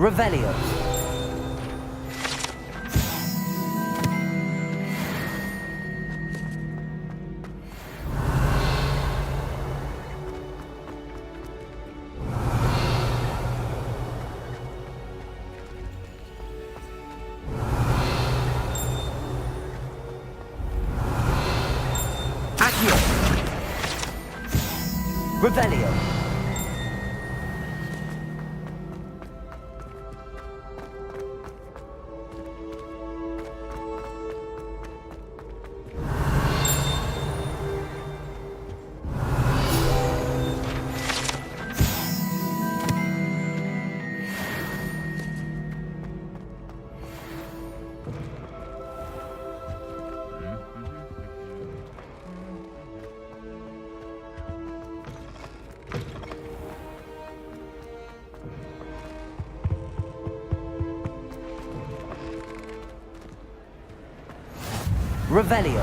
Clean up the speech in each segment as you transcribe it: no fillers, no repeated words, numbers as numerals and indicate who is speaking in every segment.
Speaker 1: Revelio. Accio. Revelio. Revelio.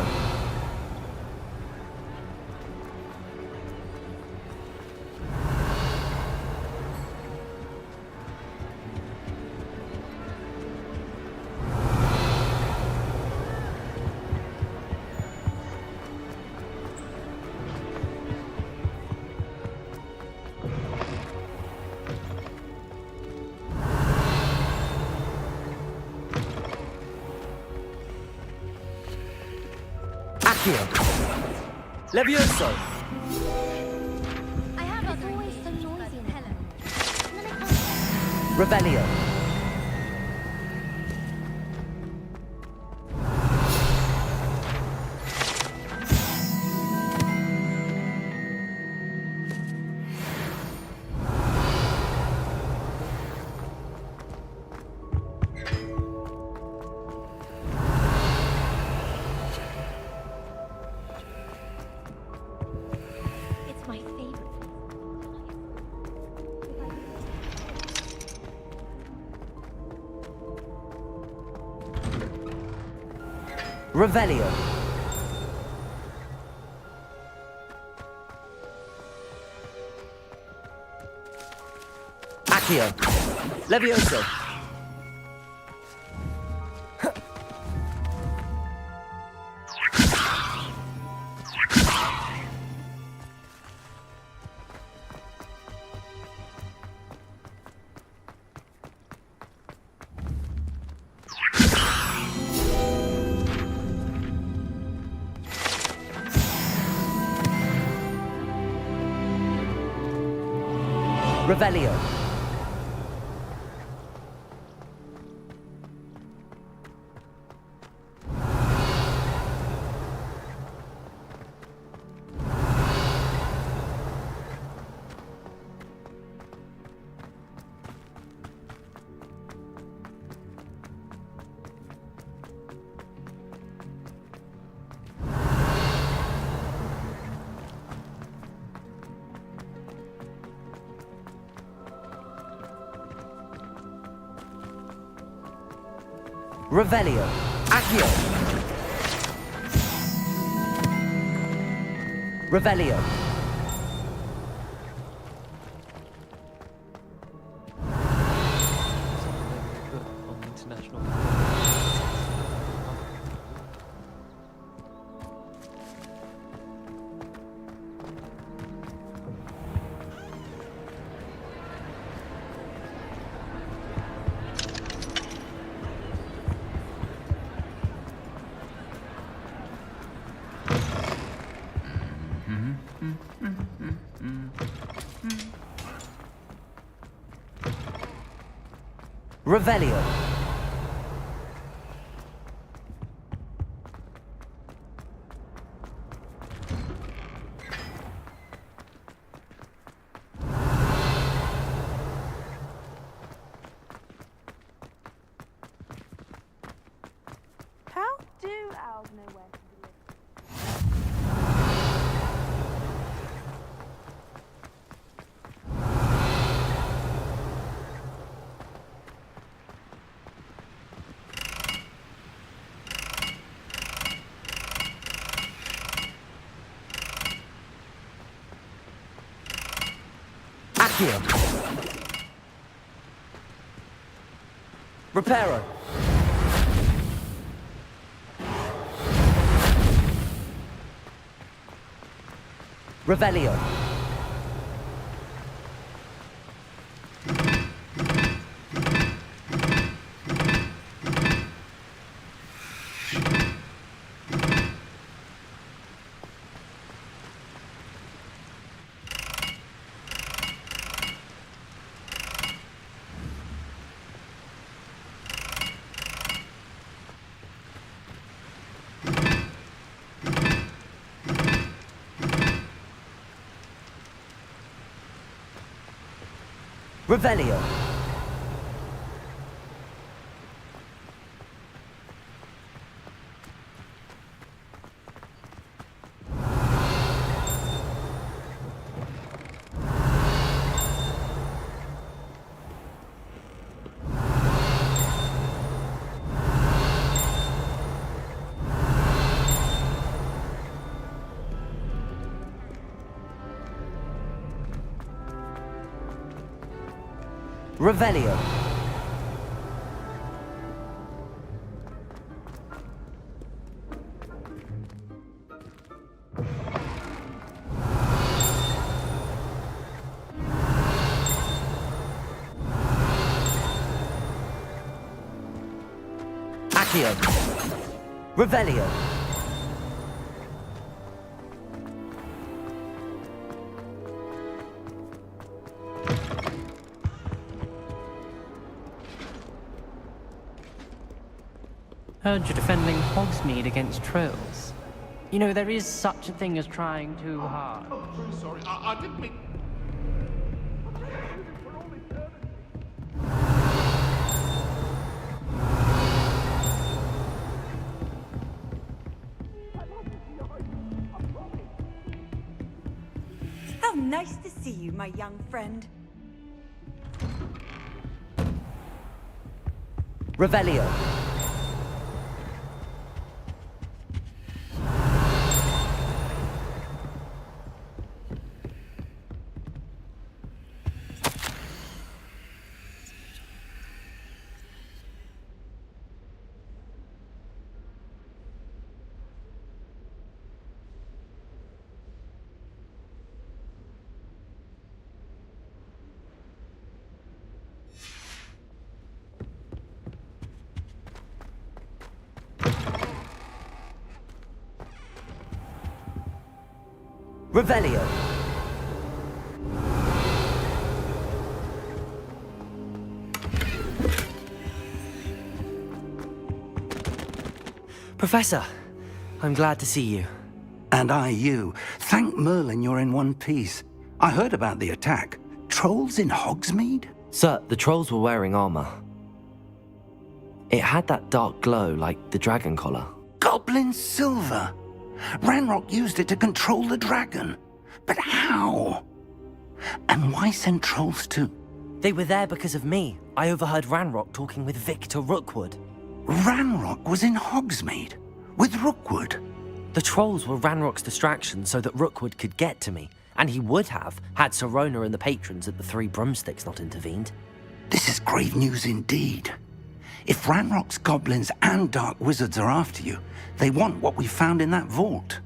Speaker 1: Accio. Levioso.
Speaker 2: I have it's always so noisy in Helen.
Speaker 1: Revelio.
Speaker 2: It's my favorite.
Speaker 1: Revelio. Accio. Levioso. Revelio. Revelio. Accio. Revelio.
Speaker 3: On international.
Speaker 1: Revelio.
Speaker 4: How do owls know where to live?
Speaker 1: Accio. Reparo. Revelio. Revelio. Revelio. Accio. Revelio.
Speaker 3: Heard you're defending Hogsmeade against trolls. You know, there is such a thing as trying too hard.
Speaker 5: Oh, very sorry. I didn't mean...
Speaker 6: How nice to see you, my young friend.
Speaker 1: Revelio. Revelio.
Speaker 7: Professor, I'm glad to see you.
Speaker 8: And I you. Thank Merlin you're in one piece. I heard about the attack. Trolls in Hogsmeade?
Speaker 7: Sir, the trolls were wearing armor. It had that dark glow like the dragon collar.
Speaker 8: Goblin silver! Ranrock used it to control the dragon. But how? And why send trolls too?
Speaker 7: They were there because of me. I overheard Ranrock talking with Victor Rookwood.
Speaker 8: Ranrock was in Hogsmeade? With Rookwood?
Speaker 7: The trolls were Ranrock's distraction so that Rookwood could get to me. And he would have, had Sirona and the patrons at the Three Broomsticks not intervened.
Speaker 8: This is grave news indeed. If Ranrock's goblins and dark wizards are after you, they want what we found in that vault.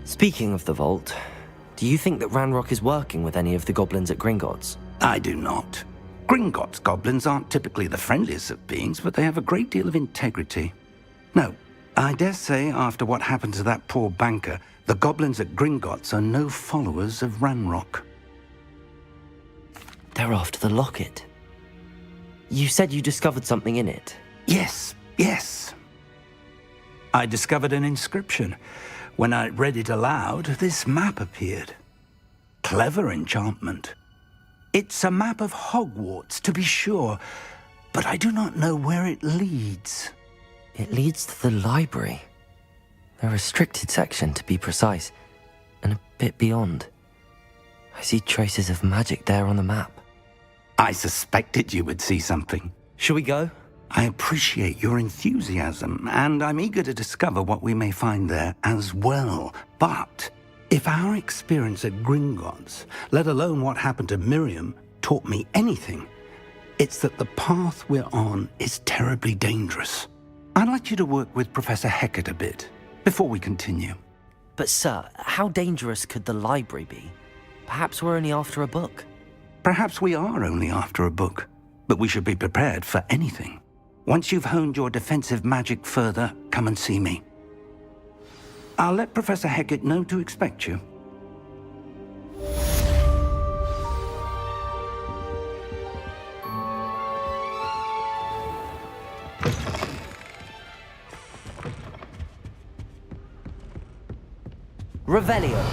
Speaker 7: Speaking of the vault, do you think that Ranrock is working with any of the goblins at Gringotts?
Speaker 8: I do not. Gringotts goblins aren't typically the friendliest of beings, but they have a great deal of integrity. No, I dare say after what happened to that poor banker, the goblins at Gringotts are no followers of Ranrock.
Speaker 7: They're after the locket. You said you discovered something in it.
Speaker 8: Yes. I discovered an inscription. When I read it aloud, this map appeared. Clever enchantment. It's a map of Hogwarts, to be sure, but I do not know where it leads.
Speaker 7: It leads to the library. A restricted section, to be precise, and a bit beyond. I see traces of magic there on the map.
Speaker 8: I suspected you would see something.
Speaker 7: Shall we go?
Speaker 8: I appreciate your enthusiasm, and I'm eager to discover what we may find there as well. But if our experience at Gringotts, let alone what happened to Miriam, taught me anything, it's that the path we're on is terribly dangerous. I'd like you to work with Professor Hecat a bit before we continue.
Speaker 7: But sir, how dangerous could the library be? Perhaps we're only after a book.
Speaker 8: Perhaps we are only after a book, but we should be prepared for anything. Once you've honed your defensive magic further, come and see me. I'll let Professor Hecat know to expect you.
Speaker 1: Revelio.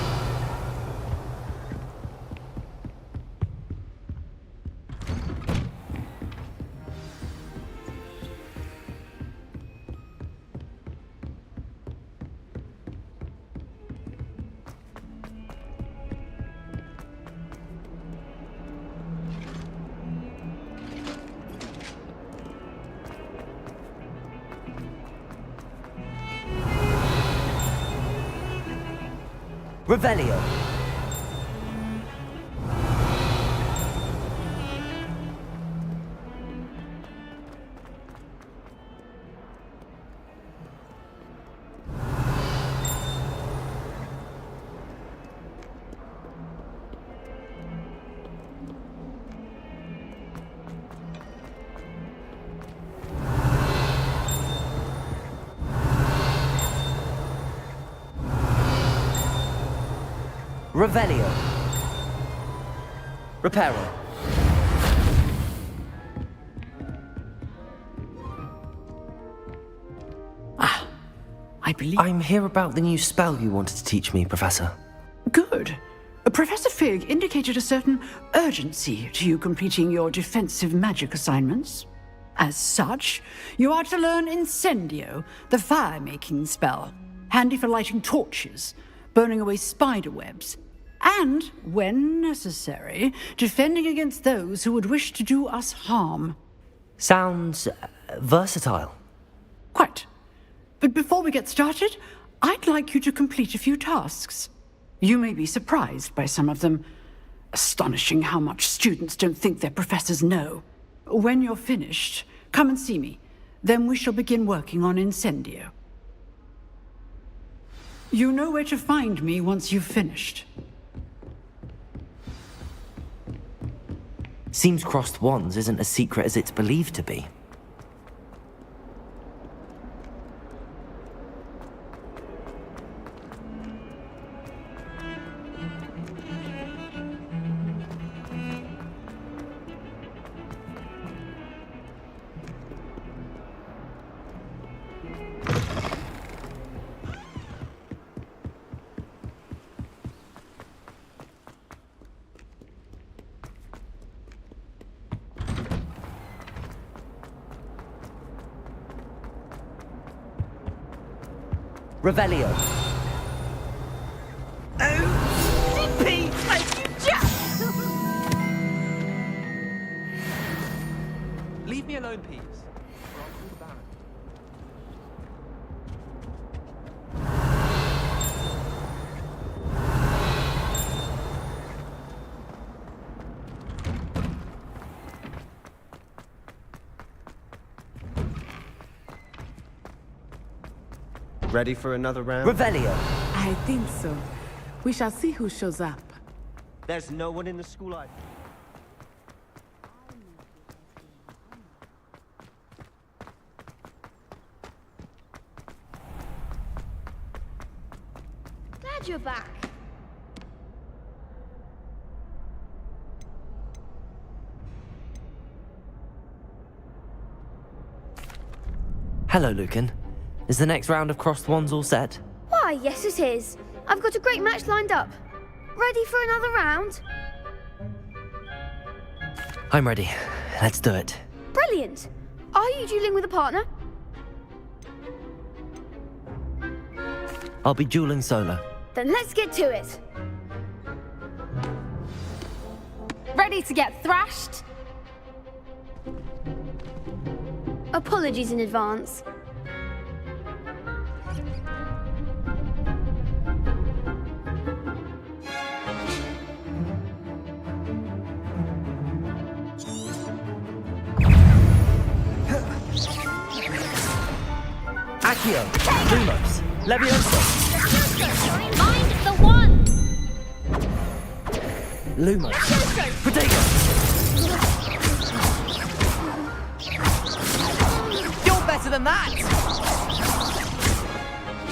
Speaker 1: Revelio. Revelio. Reparo.
Speaker 9: I believe...
Speaker 7: I'm here about the new spell you wanted to teach me, Professor.
Speaker 9: Good. Professor Fig indicated a certain urgency to you completing your defensive magic assignments. As such, you are to learn Incendio, the fire-making spell, handy for lighting torches, burning away spider webs, and, when necessary, defending against those who would wish to do us harm.
Speaker 7: Sounds versatile.
Speaker 9: Quite. But before we get started, I'd like you to complete a few tasks. You may be surprised by some of them. Astonishing how much students don't think their professors know. When you're finished, come and see me. Then we shall begin working on Incendio. You know where to find me once you've finished.
Speaker 7: Seems crossed wands isn't as secret as it's believed to be.
Speaker 1: Revelio.
Speaker 3: Leave me alone, Peeves. Or I'll call the Baron.
Speaker 10: Ready for another round?
Speaker 1: Revelio.
Speaker 11: I think so. We shall see who shows up.
Speaker 10: There's no one in the school I...
Speaker 2: Glad you're back.
Speaker 7: Hello, Lucan. Is the next round of crossed wands all set?
Speaker 2: Why, yes it is. I've got a great match lined up. Ready for another round?
Speaker 7: I'm ready. Let's do it.
Speaker 2: Brilliant. Are you dueling with a partner?
Speaker 7: I'll be dueling solo.
Speaker 2: Then let's get to it.
Speaker 12: Ready to get thrashed?
Speaker 2: Apologies in advance.
Speaker 1: Accio. Lumos. Levioso.
Speaker 12: Mind the one!
Speaker 1: Lumos. Protego. You're better than that!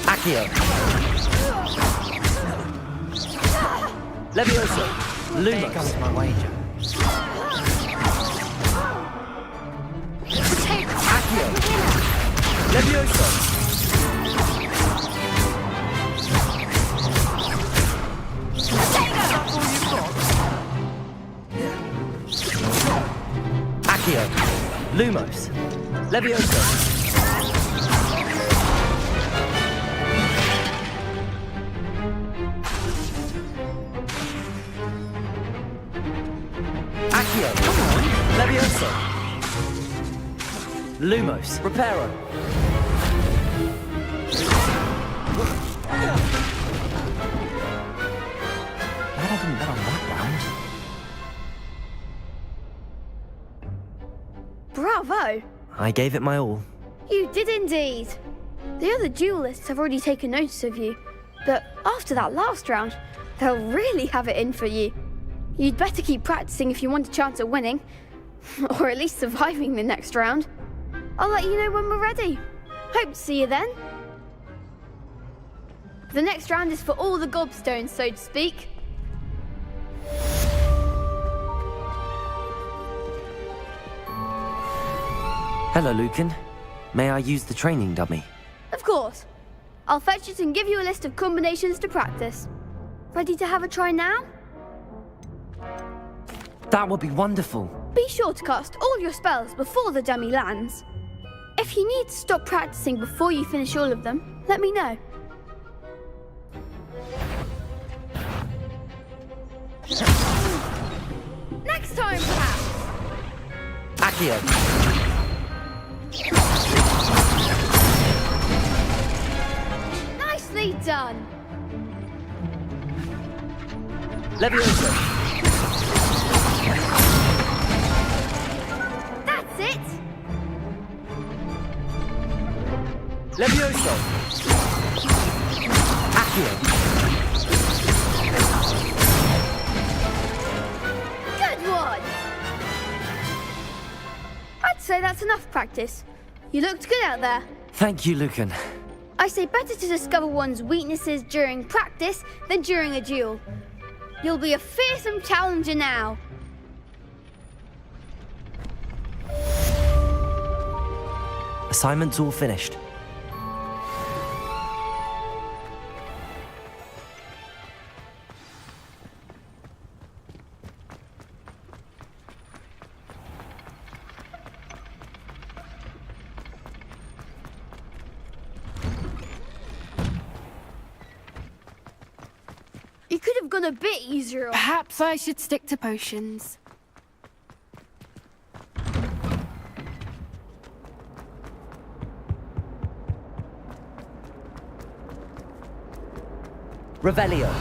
Speaker 1: Accio. Levioso.
Speaker 3: There
Speaker 1: Lumos.
Speaker 3: comes my wager.
Speaker 1: Accio. Levioso. Accio. Lumos. Levioso. Accio. Levioso. Lumos. Reparo.
Speaker 7: Glad I didn't bet on that round.
Speaker 2: Bravo!
Speaker 1: I gave it my all.
Speaker 2: You did indeed. The other duelists have already taken notice of you, but after that last round, they'll really have it in for you. You'd better keep practicing if you want a chance at winning, or at least surviving the next round. I'll let you know when we're ready. Hope to see you then. The next round is for all the gobstones, so to speak.
Speaker 7: Hello, Lucan. May I use the training dummy?
Speaker 2: Of course. I'll fetch it and give you a list of combinations to practice. Ready to have a try now?
Speaker 7: That would be wonderful.
Speaker 2: Be sure to cast all your spells before the dummy lands. If you need to stop practicing before you finish all of them, let me know. Next time, perhaps.
Speaker 1: Accio.
Speaker 2: Nicely done.
Speaker 1: Levioso.
Speaker 2: That's it.
Speaker 1: Levioso. Accio.
Speaker 2: Good one. I'd say that's enough practice. You looked good out there.
Speaker 7: Thank you, Lucan.
Speaker 2: I say better to discover one's weaknesses during practice than during a duel. You'll be a fearsome challenger now.
Speaker 7: Assignment's all finished.
Speaker 2: You could have gone a bit easier on.
Speaker 12: Perhaps I should stick to potions.
Speaker 1: Revelio.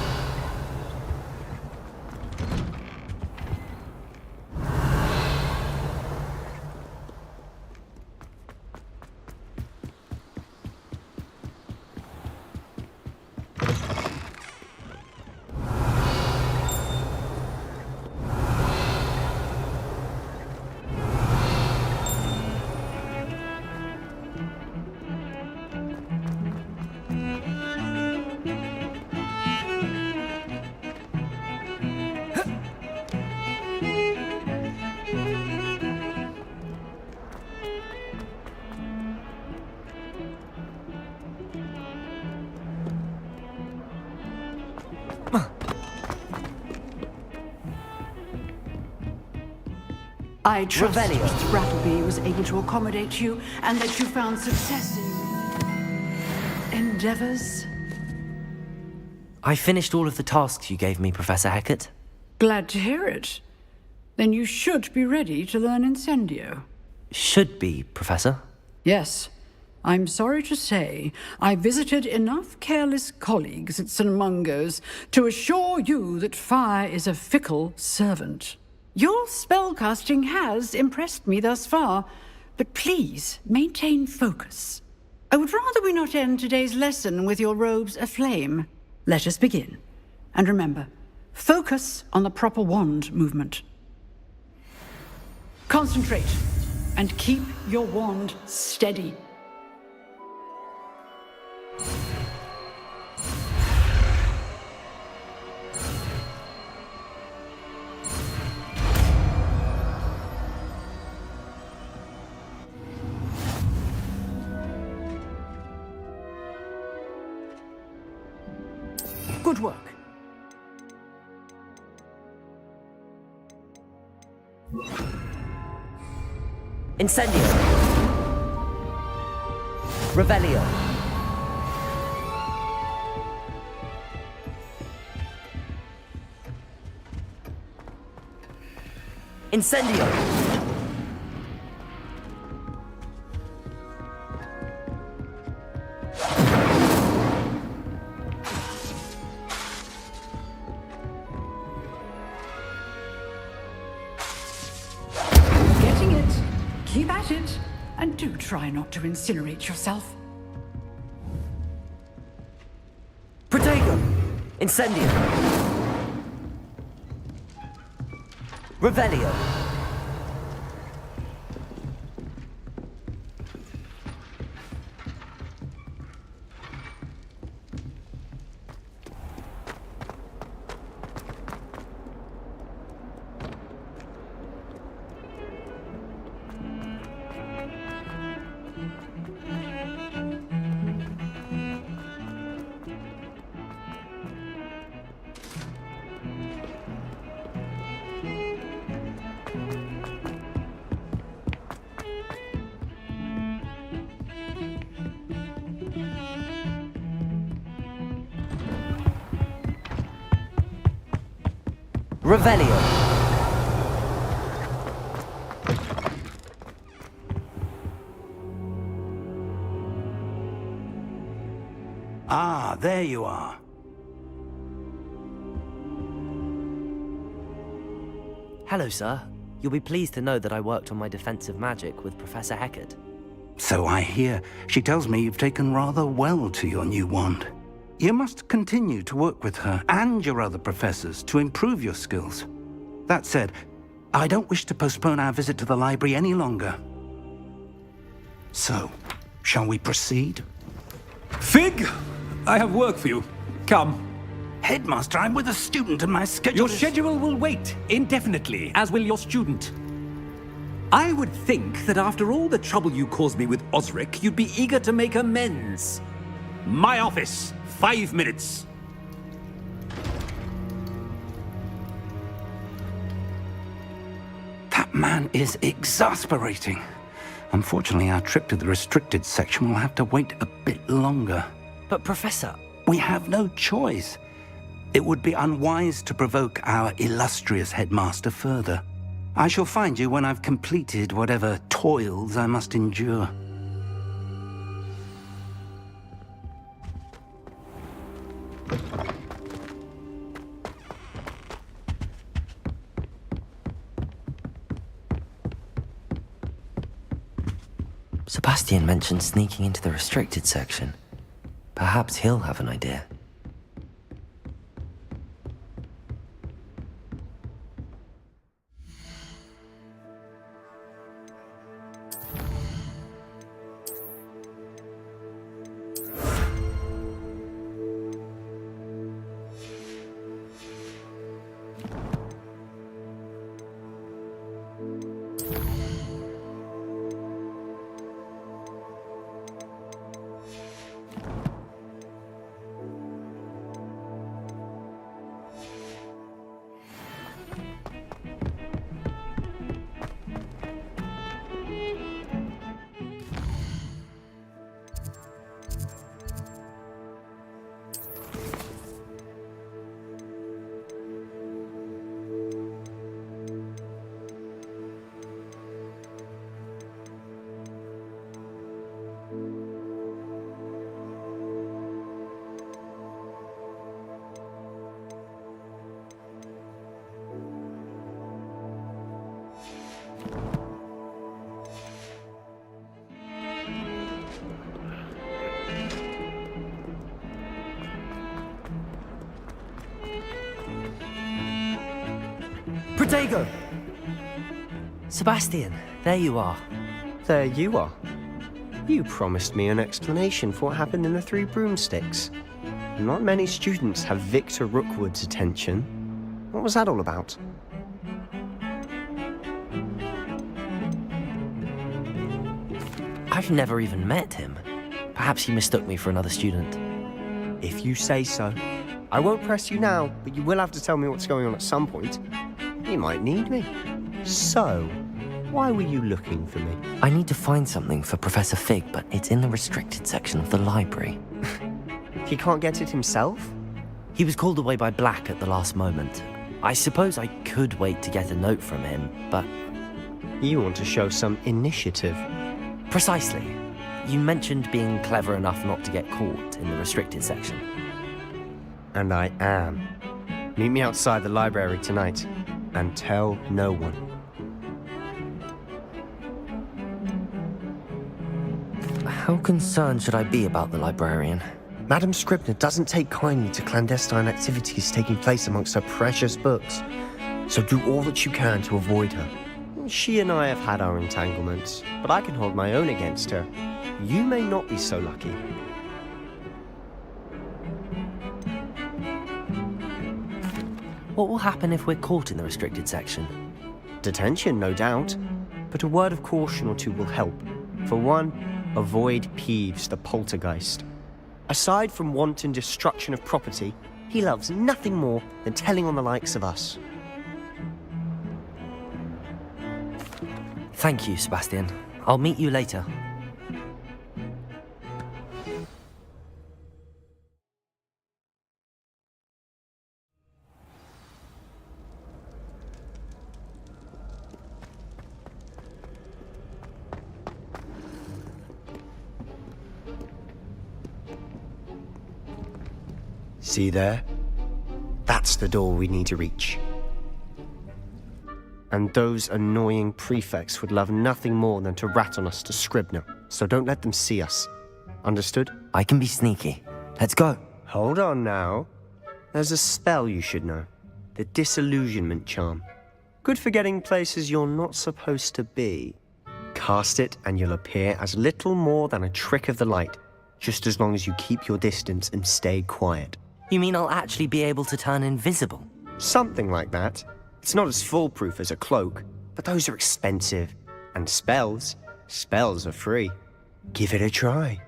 Speaker 9: I trust
Speaker 1: Revelio.
Speaker 9: Mr. Brattleby was able to accommodate you and that you found success in endeavors.
Speaker 7: I finished all of the tasks you gave me, Professor Hecat.
Speaker 9: Glad to hear it. Then you should be ready to learn Incendio.
Speaker 7: Should be, Professor.
Speaker 9: Yes. I'm sorry to say, I visited enough careless colleagues at St. Mungo's to assure you that fire is a fickle servant. Your spellcasting has impressed me thus far, but please maintain focus. I would rather we not end today's lesson with your robes aflame. Let us begin. And remember, focus on the proper wand movement. Concentrate, and keep your wand steady. Good work.
Speaker 1: Incendio. Revelio. Incendio.
Speaker 9: Getting it. Keep at it. And do try not to incinerate yourself.
Speaker 1: Protego. Incendio. Revelio. Revelio.
Speaker 8: Ah, there you are.
Speaker 1: Hello, sir. You'll be pleased to know that I worked on my defensive magic with Professor Heckard.
Speaker 8: So I hear. She tells me you've taken rather well to your new wand. You must continue to work with her and your other professors to improve your skills. That said, I don't wish to postpone our visit to the library any longer. So, shall we proceed?
Speaker 13: Fig! I have work for you. Come.
Speaker 8: Headmaster, I'm with a student and my schedule
Speaker 13: Your schedule will wait indefinitely, as will your student. I would think that after all the trouble you caused me with Osric, you'd be eager to make amends. My office, 5 minutes.
Speaker 8: That man is exasperating. Unfortunately, our trip to the restricted section will have to wait a bit longer.
Speaker 1: But Professor...
Speaker 8: We have no choice. It would be unwise to provoke our illustrious headmaster further. I shall find you when I've completed whatever toils I must endure.
Speaker 7: Sebastian mentioned sneaking into the restricted section. Perhaps he'll have an idea.
Speaker 1: Protego! Sebastian, there you are.
Speaker 10: There you are. You promised me an explanation for what happened in the Three Broomsticks. Not many students have Victor Rookwood's attention. What was that all about?
Speaker 1: I've never even met him. Perhaps he mistook me for another student.
Speaker 10: If you say so. I won't press you now, but you will have to tell me what's going on at some point. You might need me. So, why were you looking for me?
Speaker 7: I need to find something for Professor Fig, but it's in the restricted section of the library.
Speaker 10: He can't get it himself?
Speaker 1: He was called away by Black at the last moment. I suppose I could wait to get a note from him, but...
Speaker 10: You want to show some initiative.
Speaker 1: Precisely. You mentioned being clever enough not to get caught in the restricted section.
Speaker 10: And I am. Meet me outside the library tonight, and tell no one.
Speaker 7: How concerned should I be about the librarian?
Speaker 10: Madam Scribner doesn't take kindly to clandestine activities taking place amongst her precious books, so do all that you can to avoid her. She and I have had our entanglements, but I can hold my own against her. You may not be so lucky.
Speaker 1: What will happen if we're caught in the restricted section?
Speaker 10: Detention, no doubt, but a word of caution or two will help. For one, avoid Peeves, the poltergeist. Aside from wanton destruction of property, he loves nothing more than telling on the likes of us.
Speaker 1: Thank you, Sebastian. I'll meet you later.
Speaker 10: See there? That's the door we need to reach. And those annoying prefects would love nothing more than to rat on us to Scribner, so don't let them see us. Understood?
Speaker 7: I can be sneaky. Let's go.
Speaker 10: Hold on now. There's a spell you should know. The Disillusionment Charm. Good for getting places you're not supposed to be. Cast it and you'll appear as little more than a trick of the light, just as long as you keep your distance and stay quiet.
Speaker 1: You mean I'll actually be able to turn invisible?
Speaker 10: Something like that. It's not as foolproof as a cloak, but those are expensive. And spells are free. Give it a try.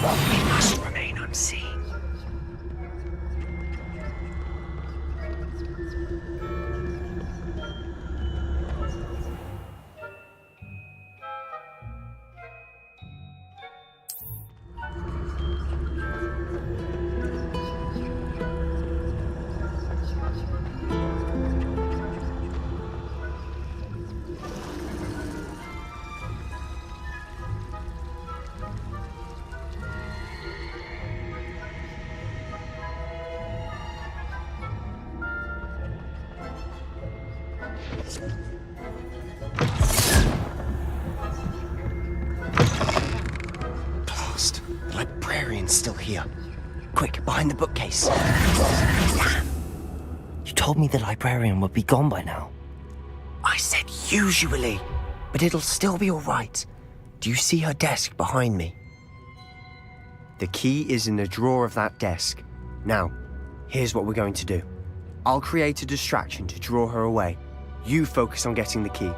Speaker 7: We must remain unseen.
Speaker 10: Blast! The librarian's still here. Quick, behind the bookcase.
Speaker 7: You told me the librarian would be gone by now.
Speaker 10: I said usually, but it'll still be all right. Do you see her desk behind me? The key is in the drawer of that desk. Now, here's what we're going to do. I'll create a distraction to draw her away. You focus on getting the key.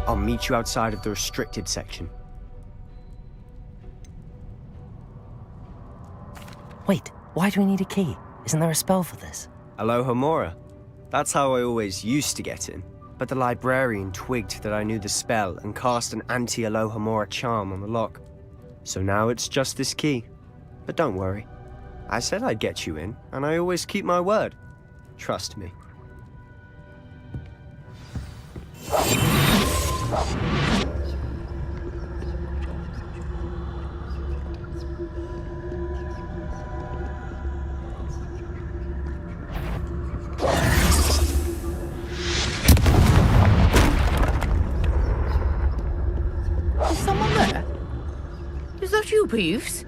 Speaker 10: I'll meet you outside of the restricted section.
Speaker 1: Wait, why do we need a key? Isn't there a spell for this?
Speaker 10: Alohomora. That's how I always used to get in. But the librarian twigged that I knew the spell and cast an anti-Alohomora charm on the lock. So now it's just this key. But don't worry. I said I'd get you in, and I always keep my word. Trust me.
Speaker 11: Is someone there? Is that you, Peeves?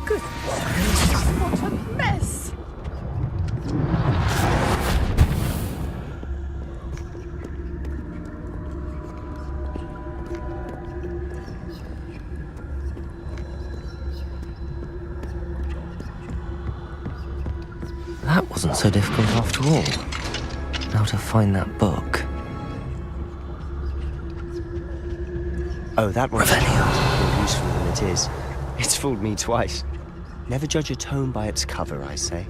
Speaker 11: Good. What a mess!
Speaker 7: That wasn't so difficult after all. Now to find that book.
Speaker 10: Oh, that one's more useful than it is. It's fooled me twice. Never judge a tome by its cover, I say.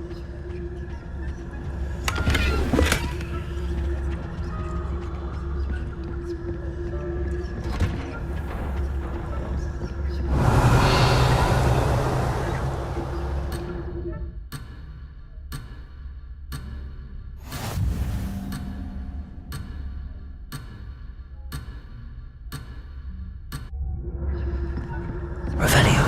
Speaker 7: Revelio.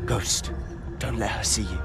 Speaker 10: Ghost, don't let her see you.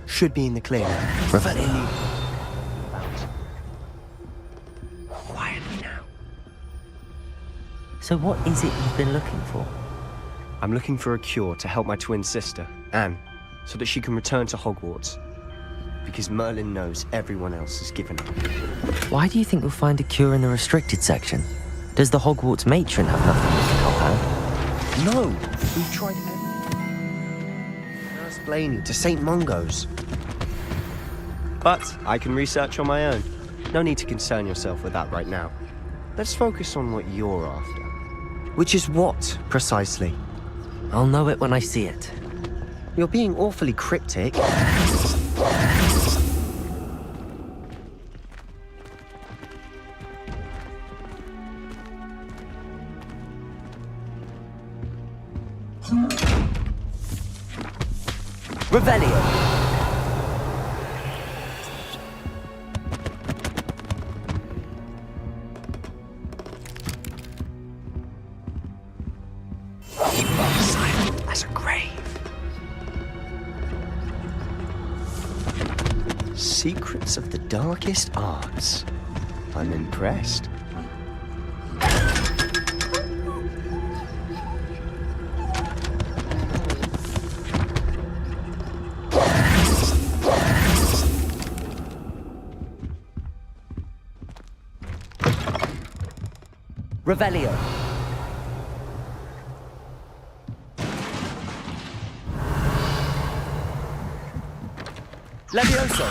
Speaker 10: Should be in the clear.
Speaker 7: Revelio.
Speaker 10: Quietly now.
Speaker 7: So what is it you've been looking for?
Speaker 10: I'm looking for a cure to help my twin sister, Anne, so that she can return to Hogwarts. Because Merlin knows everyone else has given up.
Speaker 7: Why do you think you'll find a cure in the restricted section? Does the Hogwarts matron have nothing that can help out?
Speaker 10: No! We've tried everything. Nurse Blaney to St. Mungo's. But I can research on my own. No need to concern yourself with that right now. Let's focus on what you're after. Which is what, precisely?
Speaker 7: I'll know it when I see it.
Speaker 10: You're being awfully cryptic.
Speaker 7: Revelio.
Speaker 10: Silent as a grave. Secrets of the darkest arts. I'm impressed.
Speaker 7: Revelio. Levioso.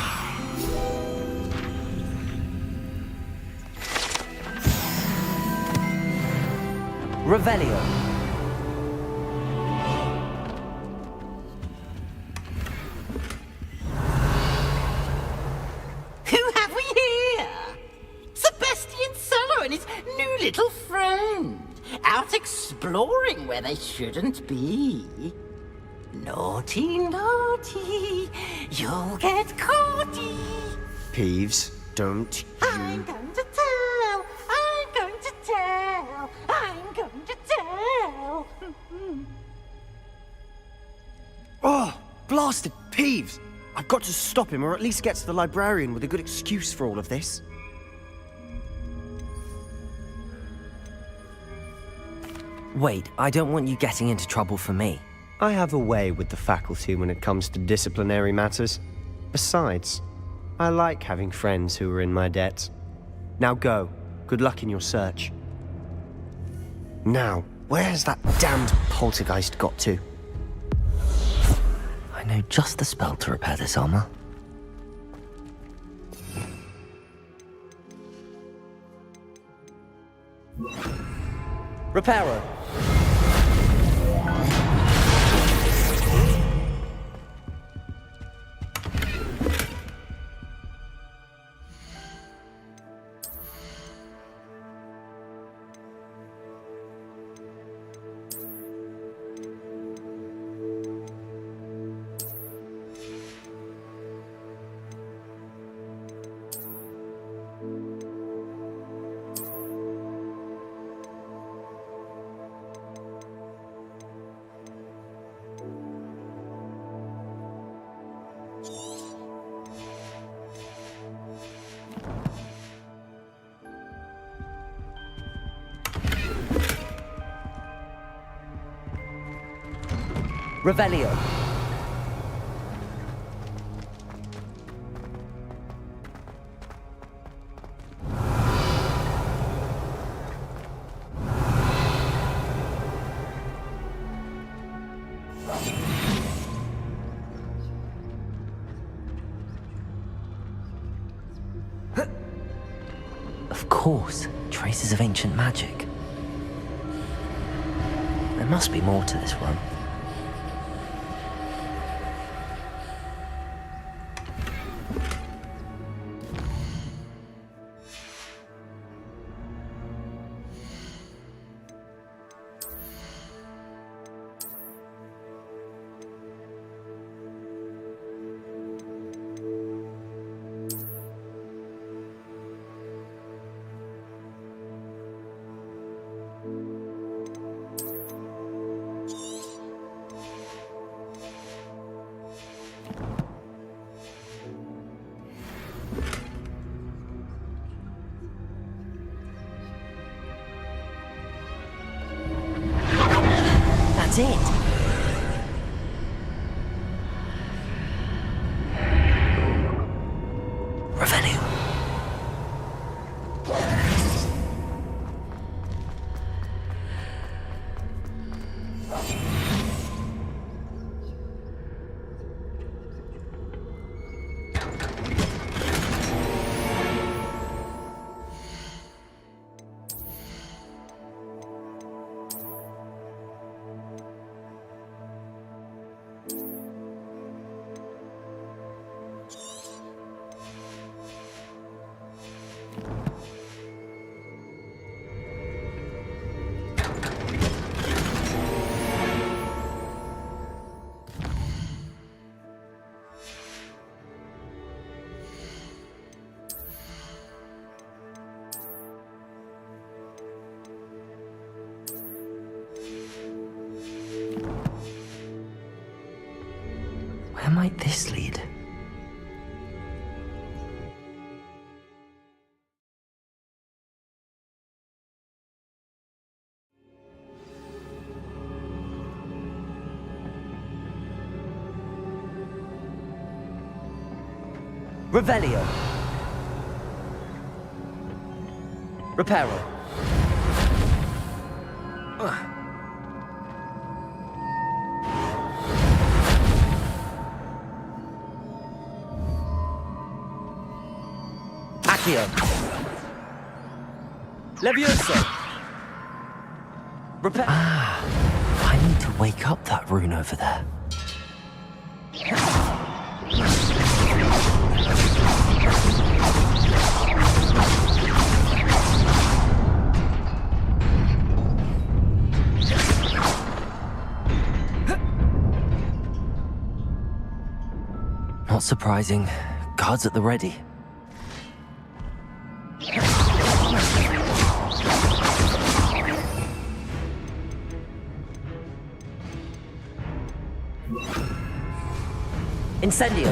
Speaker 7: Revelio.
Speaker 11: little friend, out exploring where they shouldn't be. Naughty, naughty, you'll get caughty.
Speaker 10: Peeves, don't you...
Speaker 11: I'm going to tell, I'm going to tell, I'm going to tell.
Speaker 10: Oh, blasted Peeves! I've got to stop him, or at least get to the librarian with a good excuse for all of this.
Speaker 1: Wait, I don't want you getting into trouble for me.
Speaker 10: I have a way with the faculty when it comes to disciplinary matters. Besides, I like having friends who are in my debt. Now go. Good luck in your search. Now, where has that damned poltergeist got to?
Speaker 1: I know just the spell to repair this armor.
Speaker 10: Reparo!
Speaker 1: Revelio. Of course, traces of ancient magic. There must be more to this one. That's it. Revelio. Where might this lead? Revelio. Reparo. Accio. Levioso. Repair. I need to wake up that rune over there.
Speaker 7: surprising. Guards at the ready.
Speaker 1: Incendio!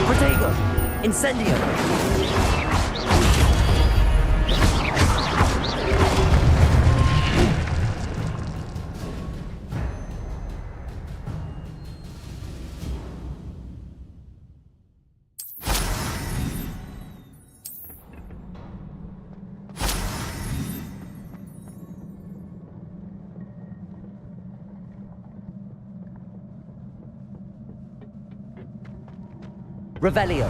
Speaker 1: Protego! Incendio! Revelio.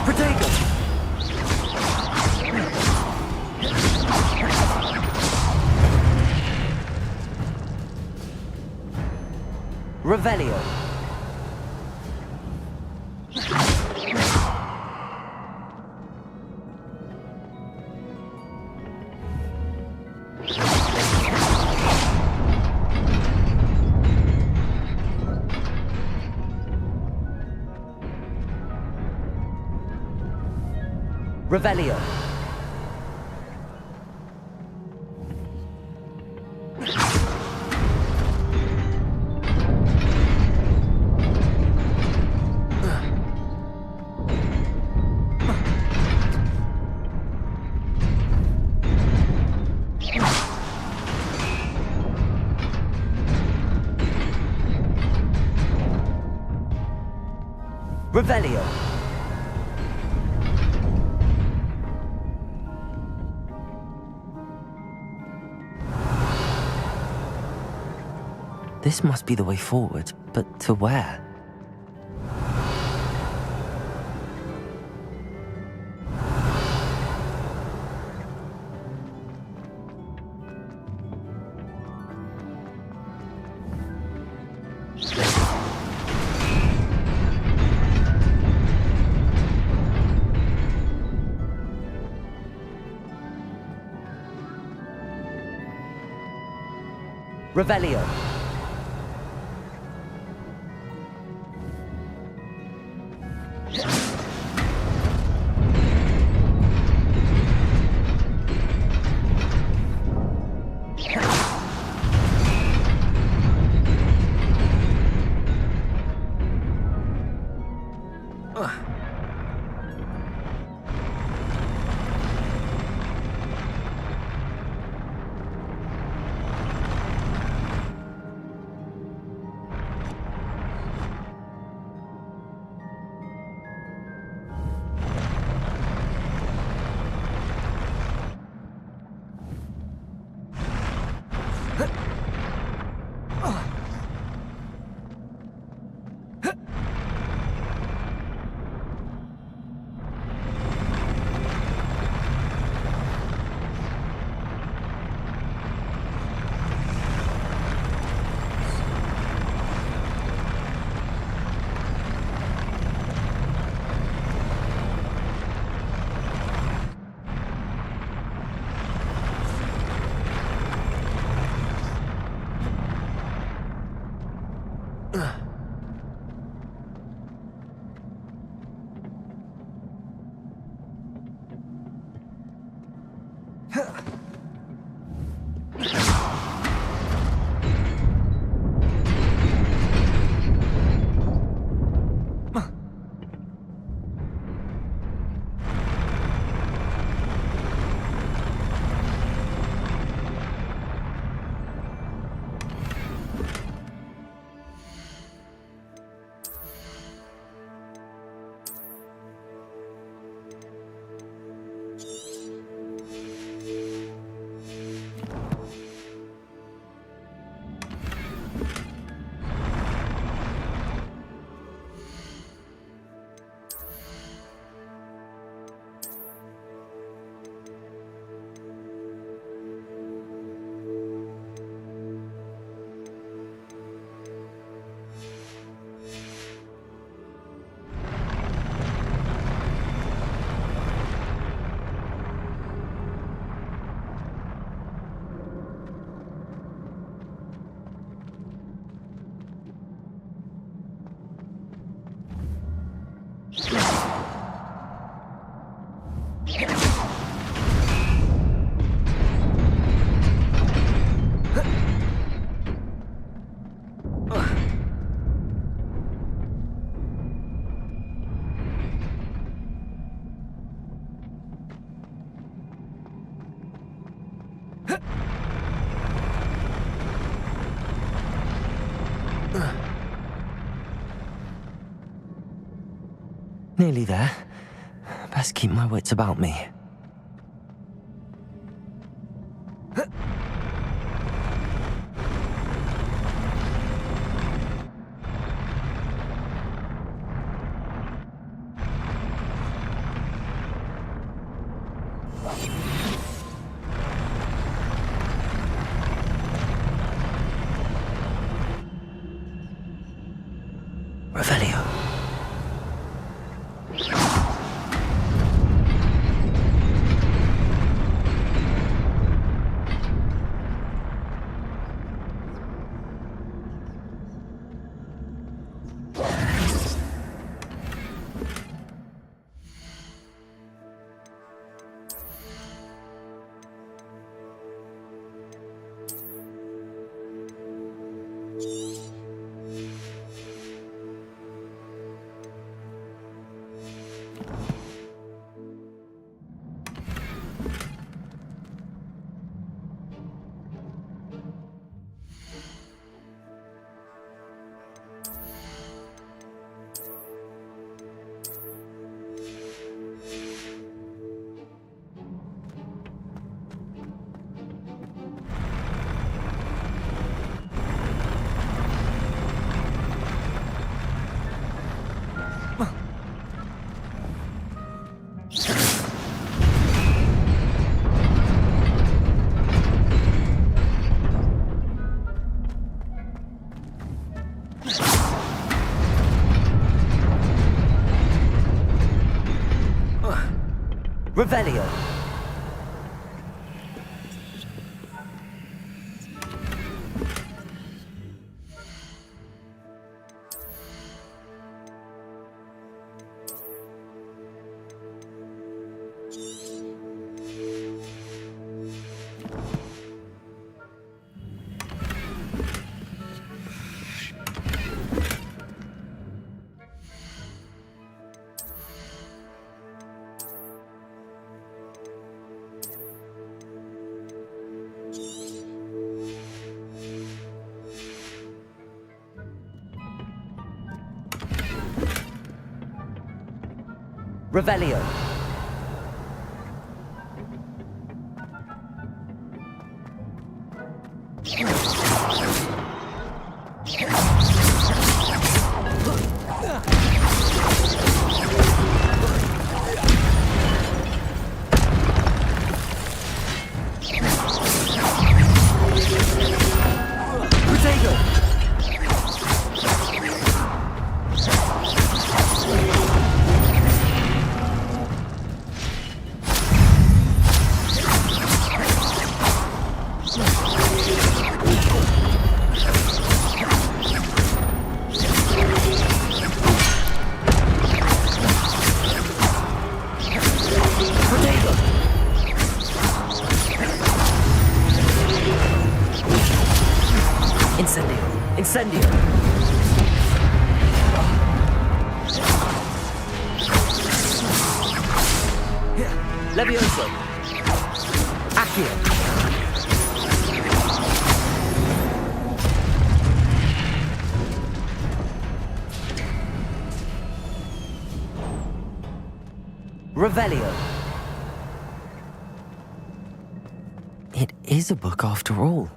Speaker 1: Protego. Revelio. Revelio. Revelio.
Speaker 7: This must be the way forward, but to where?
Speaker 1: Revelio.
Speaker 7: Nearly there. Best keep my wits about me. Revelio. Revelio. Revelio. Incendio. Levioso. Accio. Revelio. It is a book after all.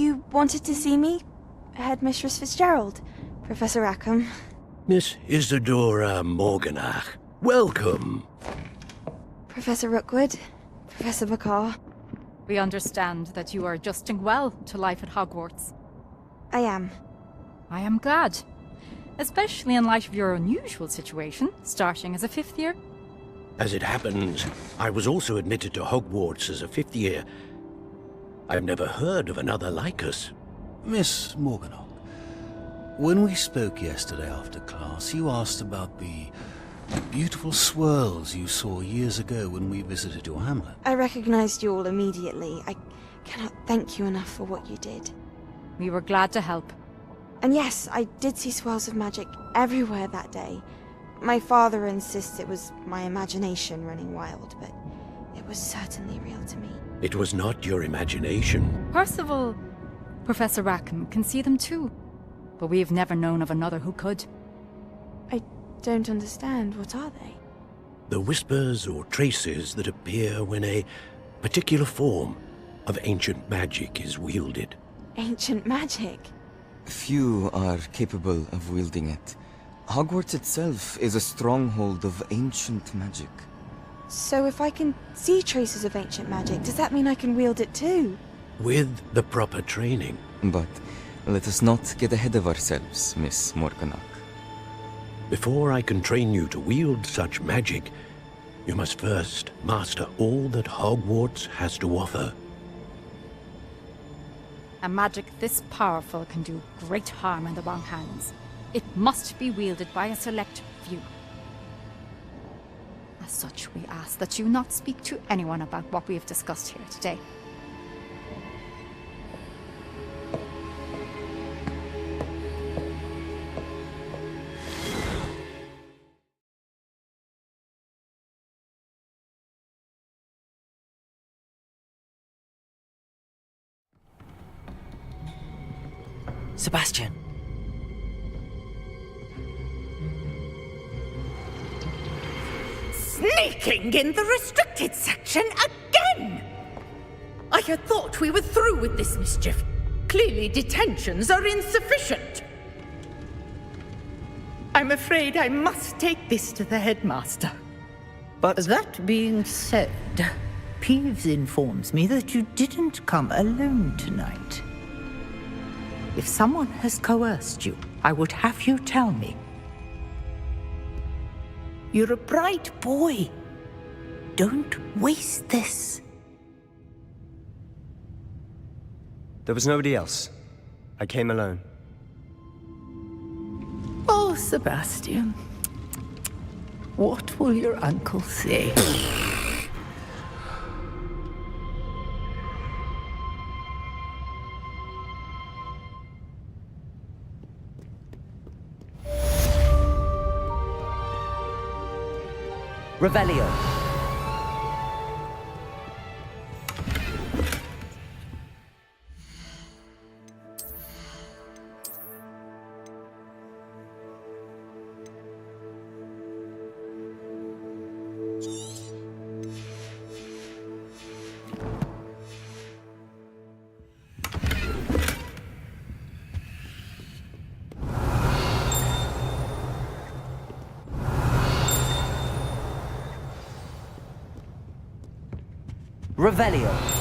Speaker 4: You wanted to see me? Headmistress Fitzgerald, Professor Rackham.
Speaker 14: Miss Isadora Morganach, welcome.
Speaker 4: Professor Rookwood, Professor Bakar.
Speaker 15: We understand that you are adjusting well to life at Hogwarts.
Speaker 4: I am.
Speaker 15: I am glad. Especially in light of your unusual situation, starting as a 5th year.
Speaker 14: As it happens, I was also admitted to Hogwarts as a 5th year. I've never heard of another like us.
Speaker 16: Miss Morganach, when we spoke yesterday after class, you asked about the beautiful swirls you saw years ago when we visited your hamlet.
Speaker 4: I recognized you all immediately. I cannot thank you enough for what you did.
Speaker 15: We were glad to help.
Speaker 4: And yes, I did see swirls of magic everywhere that day. My father insists it was my imagination running wild, but it was certainly real to me.
Speaker 14: It was not your imagination.
Speaker 15: Percival, Professor Rackham can see them too. But we've never known of another who could.
Speaker 4: I don't understand. What are they?
Speaker 14: The whispers or traces that appear when a particular form of ancient magic is wielded.
Speaker 4: Ancient magic?
Speaker 17: Few are capable of wielding it. Hogwarts itself is a stronghold of ancient magic.
Speaker 4: So if I can see traces of ancient magic, does that mean I can wield it too?
Speaker 14: With the proper training.
Speaker 17: But let us not get ahead of ourselves, Miss Morganach.
Speaker 14: Before I can train you to wield such magic, you must first master all that Hogwarts has to offer.
Speaker 15: A magic this powerful can do great harm in the wrong hands. It must be wielded by a select few. As such, we ask that you not speak to anyone about what we have discussed here today.
Speaker 1: Sebastian.
Speaker 11: Sneaking in the restricted section again! I had thought we were through with this mischief. Clearly detentions are insufficient. I'm afraid I must take this to the headmaster.
Speaker 18: But that being said, Peeves informs me that you didn't come alone tonight. If someone has coerced you, I would have you tell me. You're a bright boy. Don't waste this.
Speaker 10: There was nobody else. I came alone.
Speaker 18: Oh, Sebastian. What will your uncle say?
Speaker 1: Revelio. Revelio.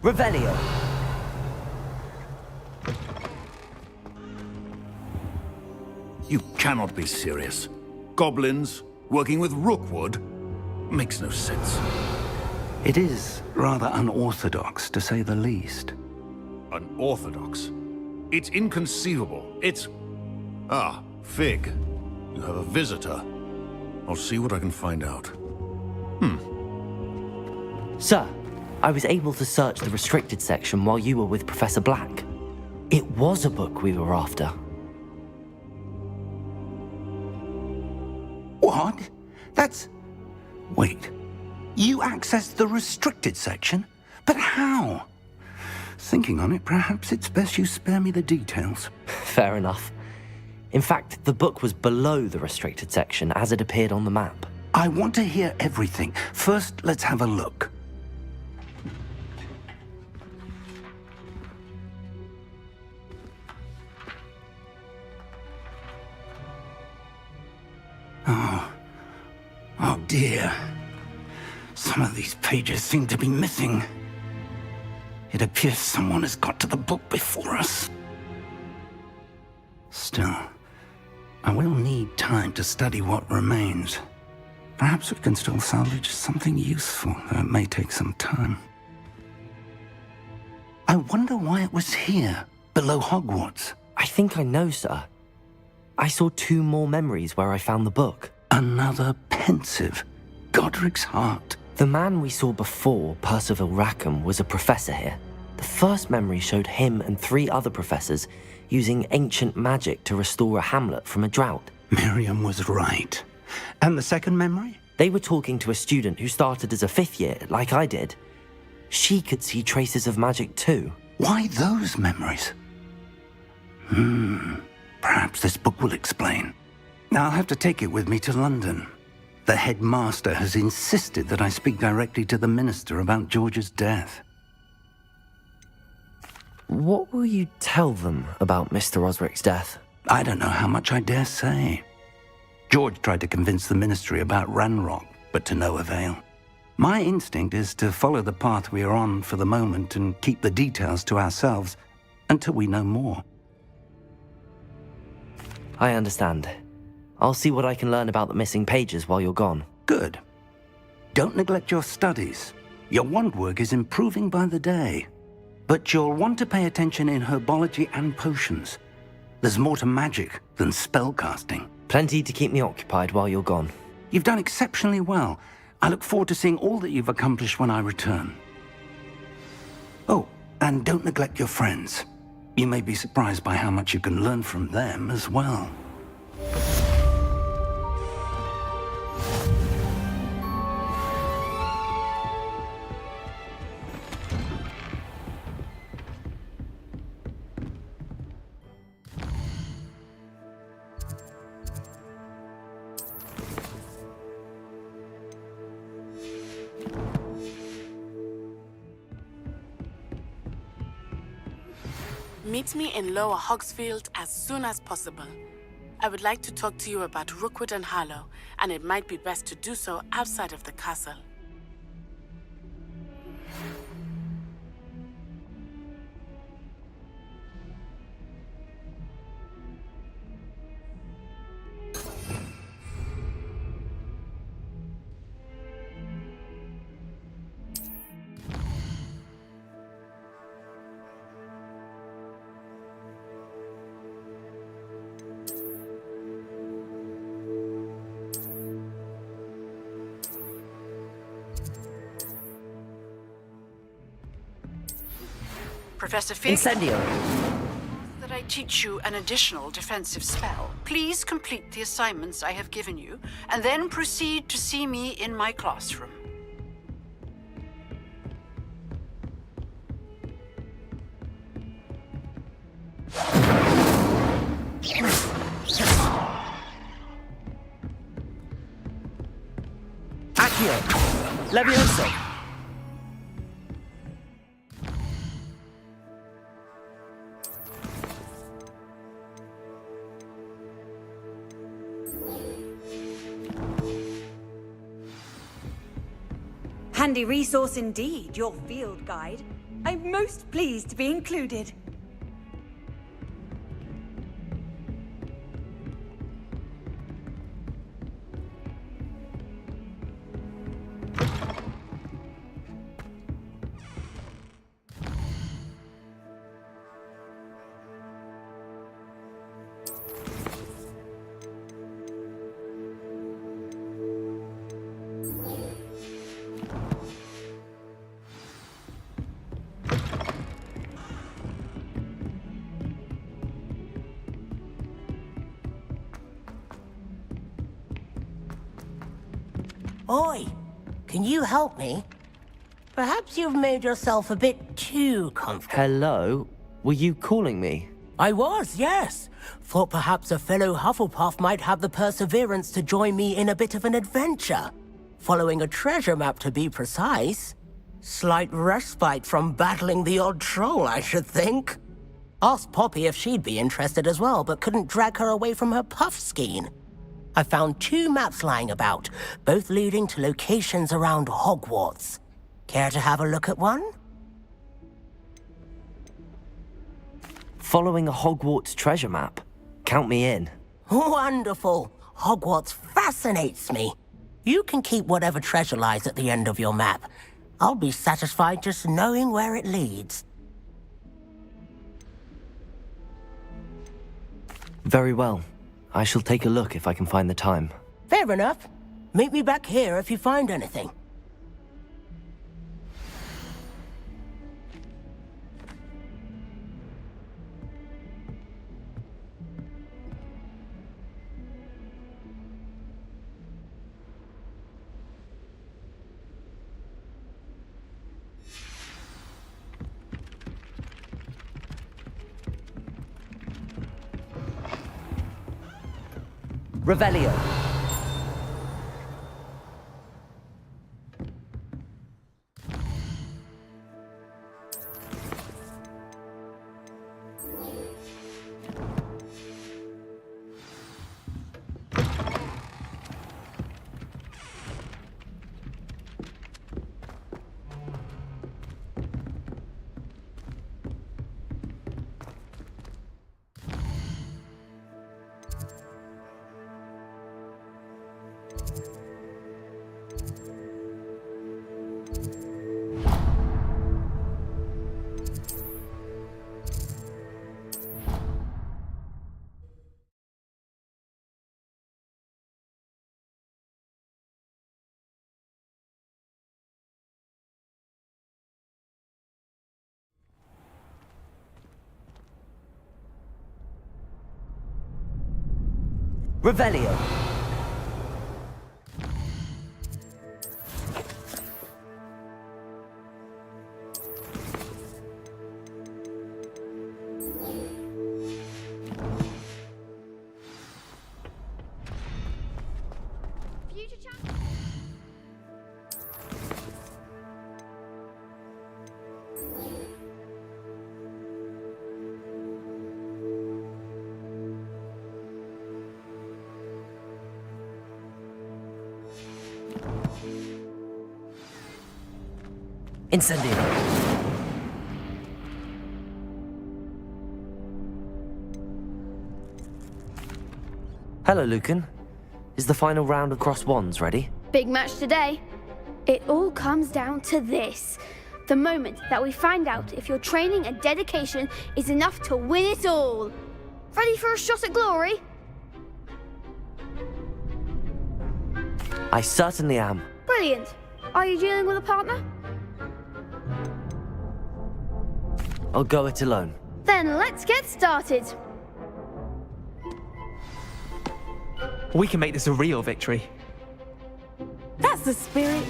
Speaker 1: Revelio.
Speaker 16: You cannot be serious. Goblins working with Rookwood? Makes no sense.
Speaker 8: It is rather unorthodox, to say the least.
Speaker 16: Unorthodox? It's inconceivable. It's... Ah, Fig. You have a visitor. I'll see what I can find out.
Speaker 1: Sir, I was able to search the restricted section while you were with Professor Black. It was a book we were after.
Speaker 8: What? That's... Wait. You accessed the restricted section? But how? Thinking on it, perhaps it's best you spare me the details.
Speaker 1: Fair enough. In fact, the book was below the restricted section as it appeared on the map.
Speaker 8: I want to hear everything. First, let's have a look. Oh dear. Some of these pages seem to be missing. It appears someone has got to the book before us. Still, I will need time to study what remains. Perhaps we can still salvage something useful, though it may take some time. I wonder why it was here, below Hogwarts.
Speaker 1: I think I know, sir. I saw 2 more memories where I found the book.
Speaker 8: Another pensive. Godric's heart.
Speaker 1: The man we saw before, Percival Rackham, was a professor here. The first memory showed him and 3 other professors using ancient magic to restore a hamlet from a drought.
Speaker 8: Miriam was right. And the second memory?
Speaker 1: They were talking to a student who started as a 5th year, like I did. She could see traces of magic too.
Speaker 8: Why those memories? Perhaps this book will explain. I'll have to take it with me to London. The headmaster has insisted that I speak directly to the minister about George's death.
Speaker 1: What will you tell them about Mr. Osric's death?
Speaker 8: I don't know how much I dare say. George tried to convince the ministry about Ranrock, but to no avail. My instinct is to follow the path we are on for the moment and keep the details to ourselves until we know more.
Speaker 1: I understand. I'll see what I can learn about the missing pages while you're gone.
Speaker 8: Good. Don't neglect your studies. Your wand work is improving by the day. But you'll want to pay attention in herbology and potions. There's more to magic than spellcasting.
Speaker 1: Plenty to keep me occupied while you're gone.
Speaker 8: You've done exceptionally well. I look forward to seeing all that you've accomplished when I return. Oh, and don't neglect your friends. You may be surprised by how much you can learn from them as well.
Speaker 19: Meet me in Lower Hogsfield as soon as possible. I would like to talk to you about Rookwood and Harlow, and it might be best to do so outside of the castle.
Speaker 6: Professor Fig,
Speaker 1: Incendio.
Speaker 6: that I teach you an additional defensive spell. Please complete the assignments I have given you, and then proceed to see me in my classroom.
Speaker 1: Accio. Levioso.
Speaker 6: Handy resource indeed, your field guide.
Speaker 20: I'm most pleased to be included.
Speaker 21: Oi, can you help me? Perhaps you've made yourself a bit too comfortable.
Speaker 1: Hello? Were you calling me?
Speaker 21: I was, yes. Thought perhaps a fellow Hufflepuff might have the perseverance to join me in a bit of an adventure. Following a treasure map, to be precise. Slight respite from battling the odd troll, I should think. Asked Poppy if she'd be interested as well, but couldn't drag her away from her puff skein. I found 2 maps lying about, both leading to locations around Hogwarts. Care to have a look at one?
Speaker 1: Following a Hogwarts treasure map? Count me in.
Speaker 21: Wonderful. Hogwarts fascinates me. You can keep whatever treasure lies at the end of your map. I'll be satisfied just knowing where it leads.
Speaker 1: Very well. I shall take a look if I can find the time.
Speaker 21: Fair enough. Meet me back here if you find anything.
Speaker 1: Revelio. Revelio. Incendio. Hello, Lucan. Is the final round of cross wands ready?
Speaker 2: Big match today. It all comes down to this. The moment that we find out if your training and dedication is enough to win it all. Ready for a shot at glory?
Speaker 1: I certainly am.
Speaker 2: Brilliant. Are you dealing with a partner?
Speaker 1: I'll go it alone.
Speaker 2: Then let's get started.
Speaker 22: We can make this a real victory.
Speaker 19: That's the spirit.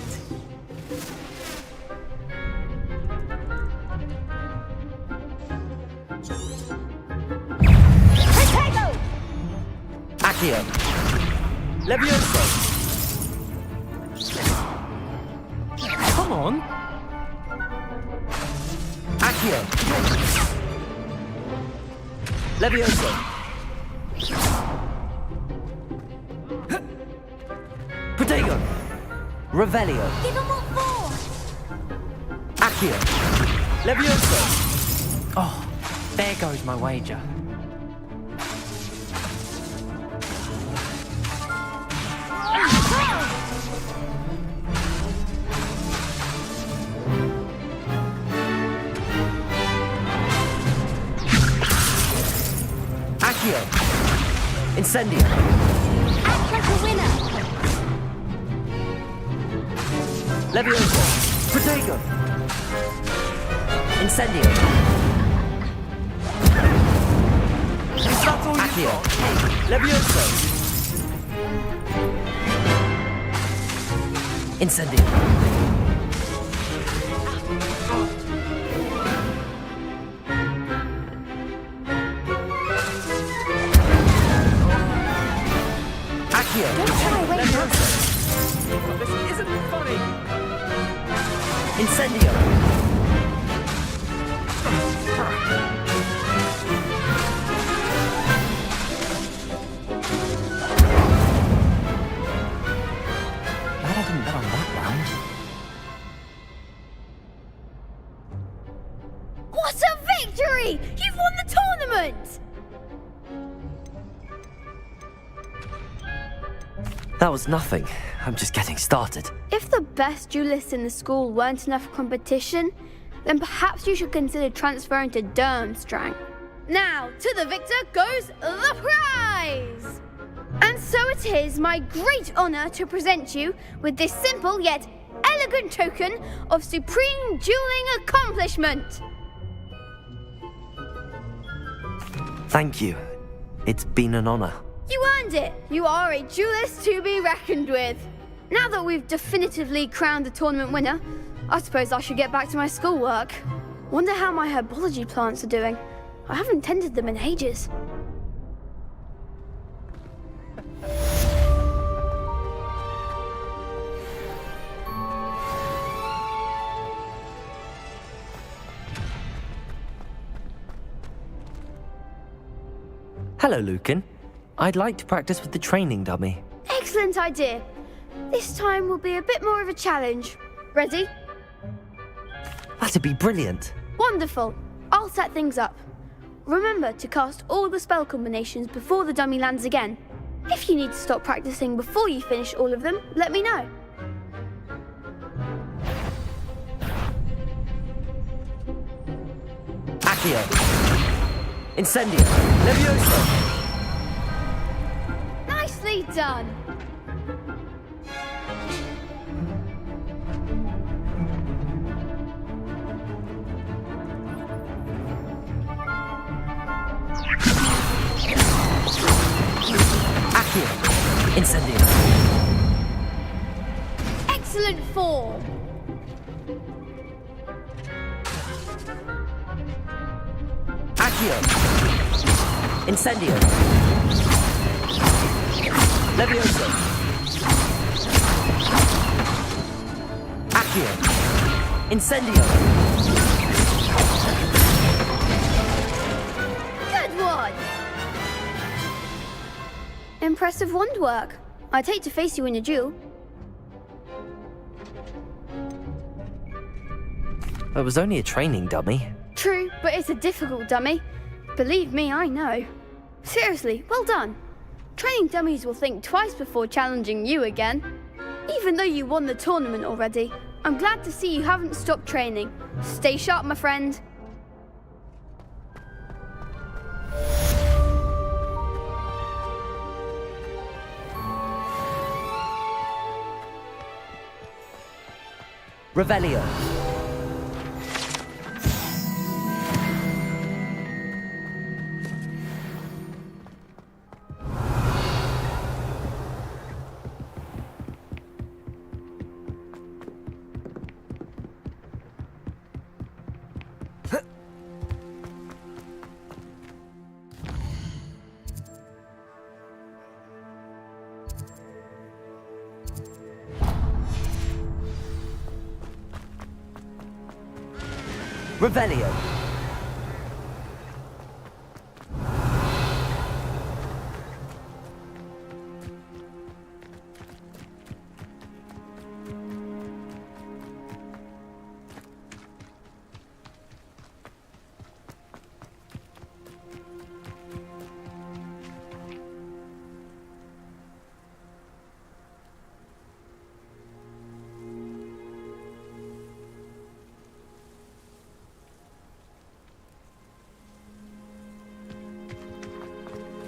Speaker 2: Protego!
Speaker 1: Accio. Levioso.
Speaker 22: Come on.
Speaker 1: Accio. Levioso. Protego. Revelio.
Speaker 12: Give him what for!
Speaker 1: Accio.
Speaker 7: Levioso!
Speaker 22: Oh, there goes my wager.
Speaker 7: Accio! Incendio!
Speaker 12: Act like a winner!
Speaker 7: Levioso! Protego! Incendio! Accio! Levioso! Incendio! Accio! Levioso! This isn't funny! Incendio!
Speaker 22: Glad I didn't bet on that round.
Speaker 2: What a victory! You've won the tournament!
Speaker 1: That was nothing. I'm just getting started.
Speaker 2: If the best duelists in the school weren't enough for competition, then perhaps you should consider transferring to Durmstrang. Now, to the victor goes the prize! And so it is my great honor to present you with this simple yet elegant token of supreme dueling accomplishment.
Speaker 1: Thank you. It's been an honor.
Speaker 2: You earned it! You are a duelist to be reckoned with. Now that we've definitively crowned the tournament winner, I suppose I should get back to my schoolwork. Wonder how my herbology plants are doing. I haven't tended them in ages.
Speaker 1: Hello, Lucan. I'd like to practice with the training dummy.
Speaker 2: Excellent idea. This time will be a bit more of a challenge. Ready?
Speaker 1: That'd be brilliant.
Speaker 2: Wonderful. I'll set things up. Remember to cast all the spell combinations before the dummy lands again. If you need to stop practicing before you finish all of them, let me know.
Speaker 7: Accio! Incendio! Levioso!
Speaker 2: Nicely done.
Speaker 7: Accio! Incendio!
Speaker 2: Excellent form.
Speaker 7: Accio! Incendio! Levioso! Accio! Incendio!
Speaker 2: Good one. Impressive wand work. I'd hate to face you in a duel.
Speaker 1: It was only a training dummy.
Speaker 2: True, but it's a difficult dummy. Believe me, I know. Seriously, well done. Training dummies will think twice before challenging you again. Even though you won the tournament already, I'm glad to see you haven't stopped training. Stay sharp, my friend.
Speaker 7: Revelio! Revelio!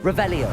Speaker 1: Revelio.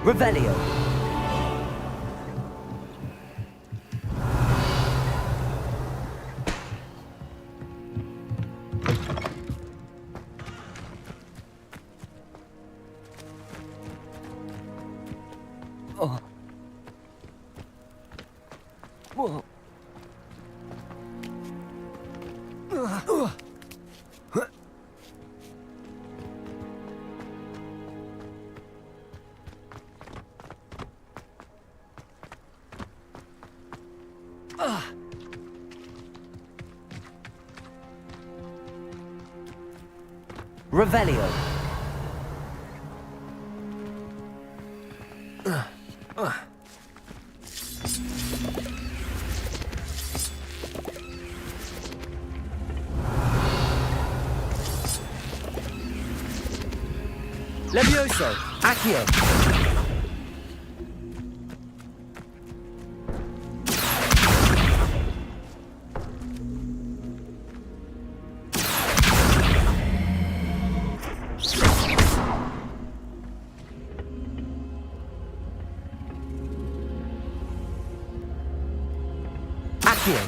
Speaker 1: Revelio. Oh. Whoa. Revelio. Levioso. Accio. Accio.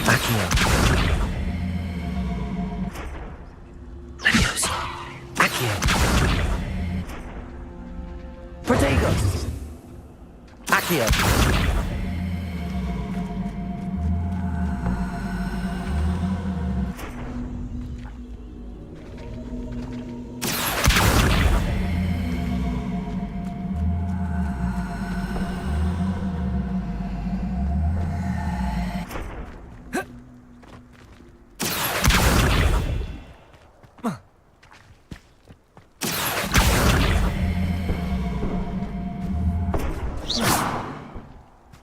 Speaker 1: Accio. Levioso. Accio. Protego. Accio.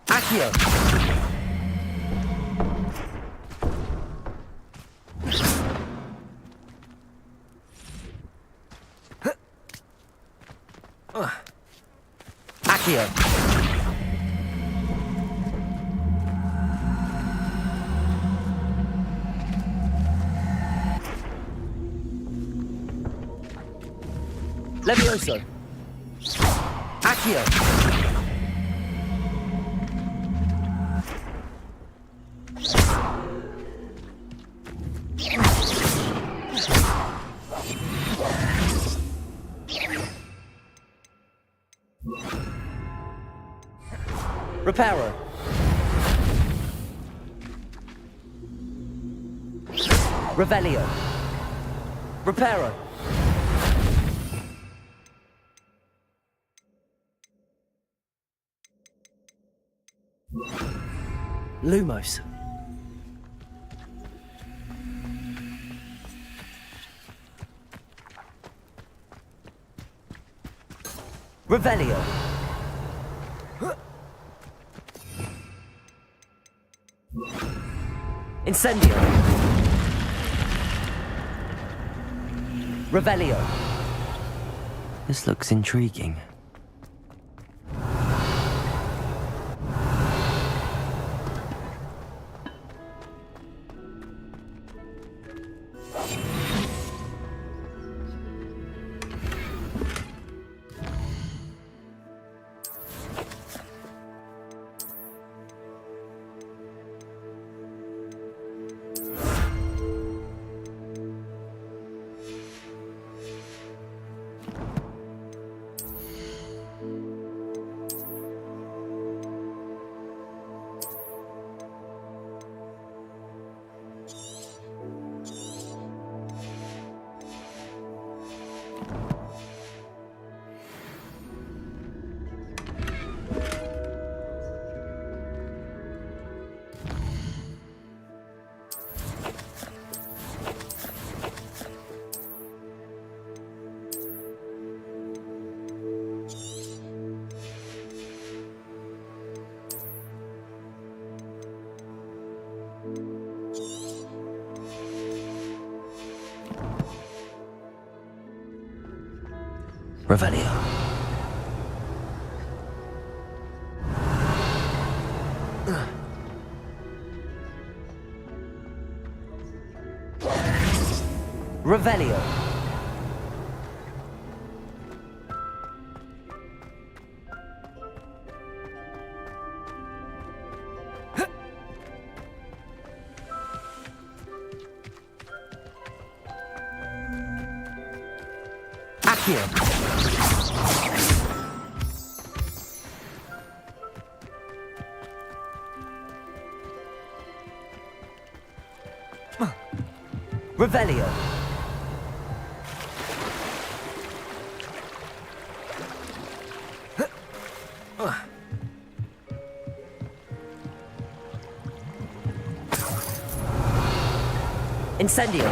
Speaker 1: Accio. Accio. Levioso. Accio. Reparo. Revelio. Reparo. Lumos. Revelio. Incendio. Revelio. This looks intriguing. Revelio. Revelio. Accio. Revelio. Incendio.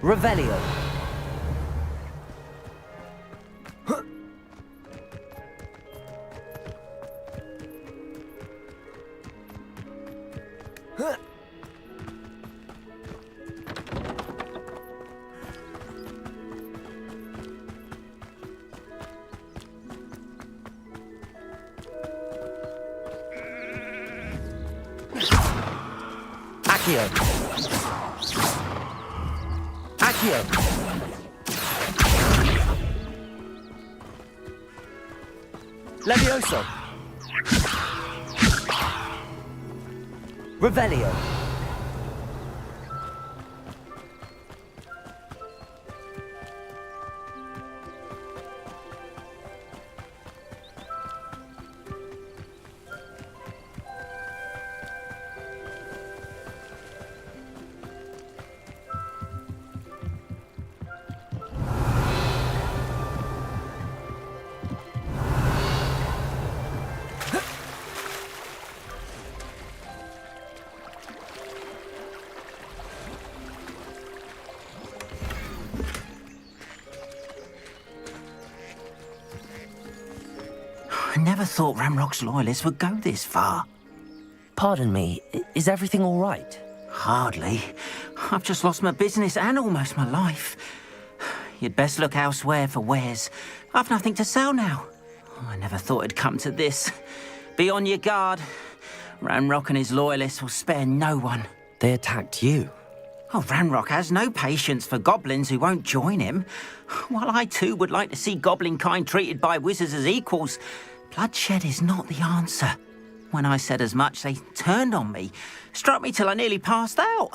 Speaker 1: Revelio. Accio. Accio. Levioso. Revelio.
Speaker 3: I never thought Ramrock's loyalists would go this far.
Speaker 1: Pardon me, is everything all right?
Speaker 3: Hardly. I've just lost my business and almost my life. You'd best look elsewhere for wares. I've nothing to sell now. I never thought it'd come to this. Be on your guard. Ramrock and his loyalists will spare no one.
Speaker 1: They attacked you?
Speaker 3: Oh, Ramrock has no patience for goblins who won't join him. While I too would like to see goblin kind treated by wizards as equals, bloodshed is not the answer. When I said as much, they turned on me, struck me till I nearly passed out.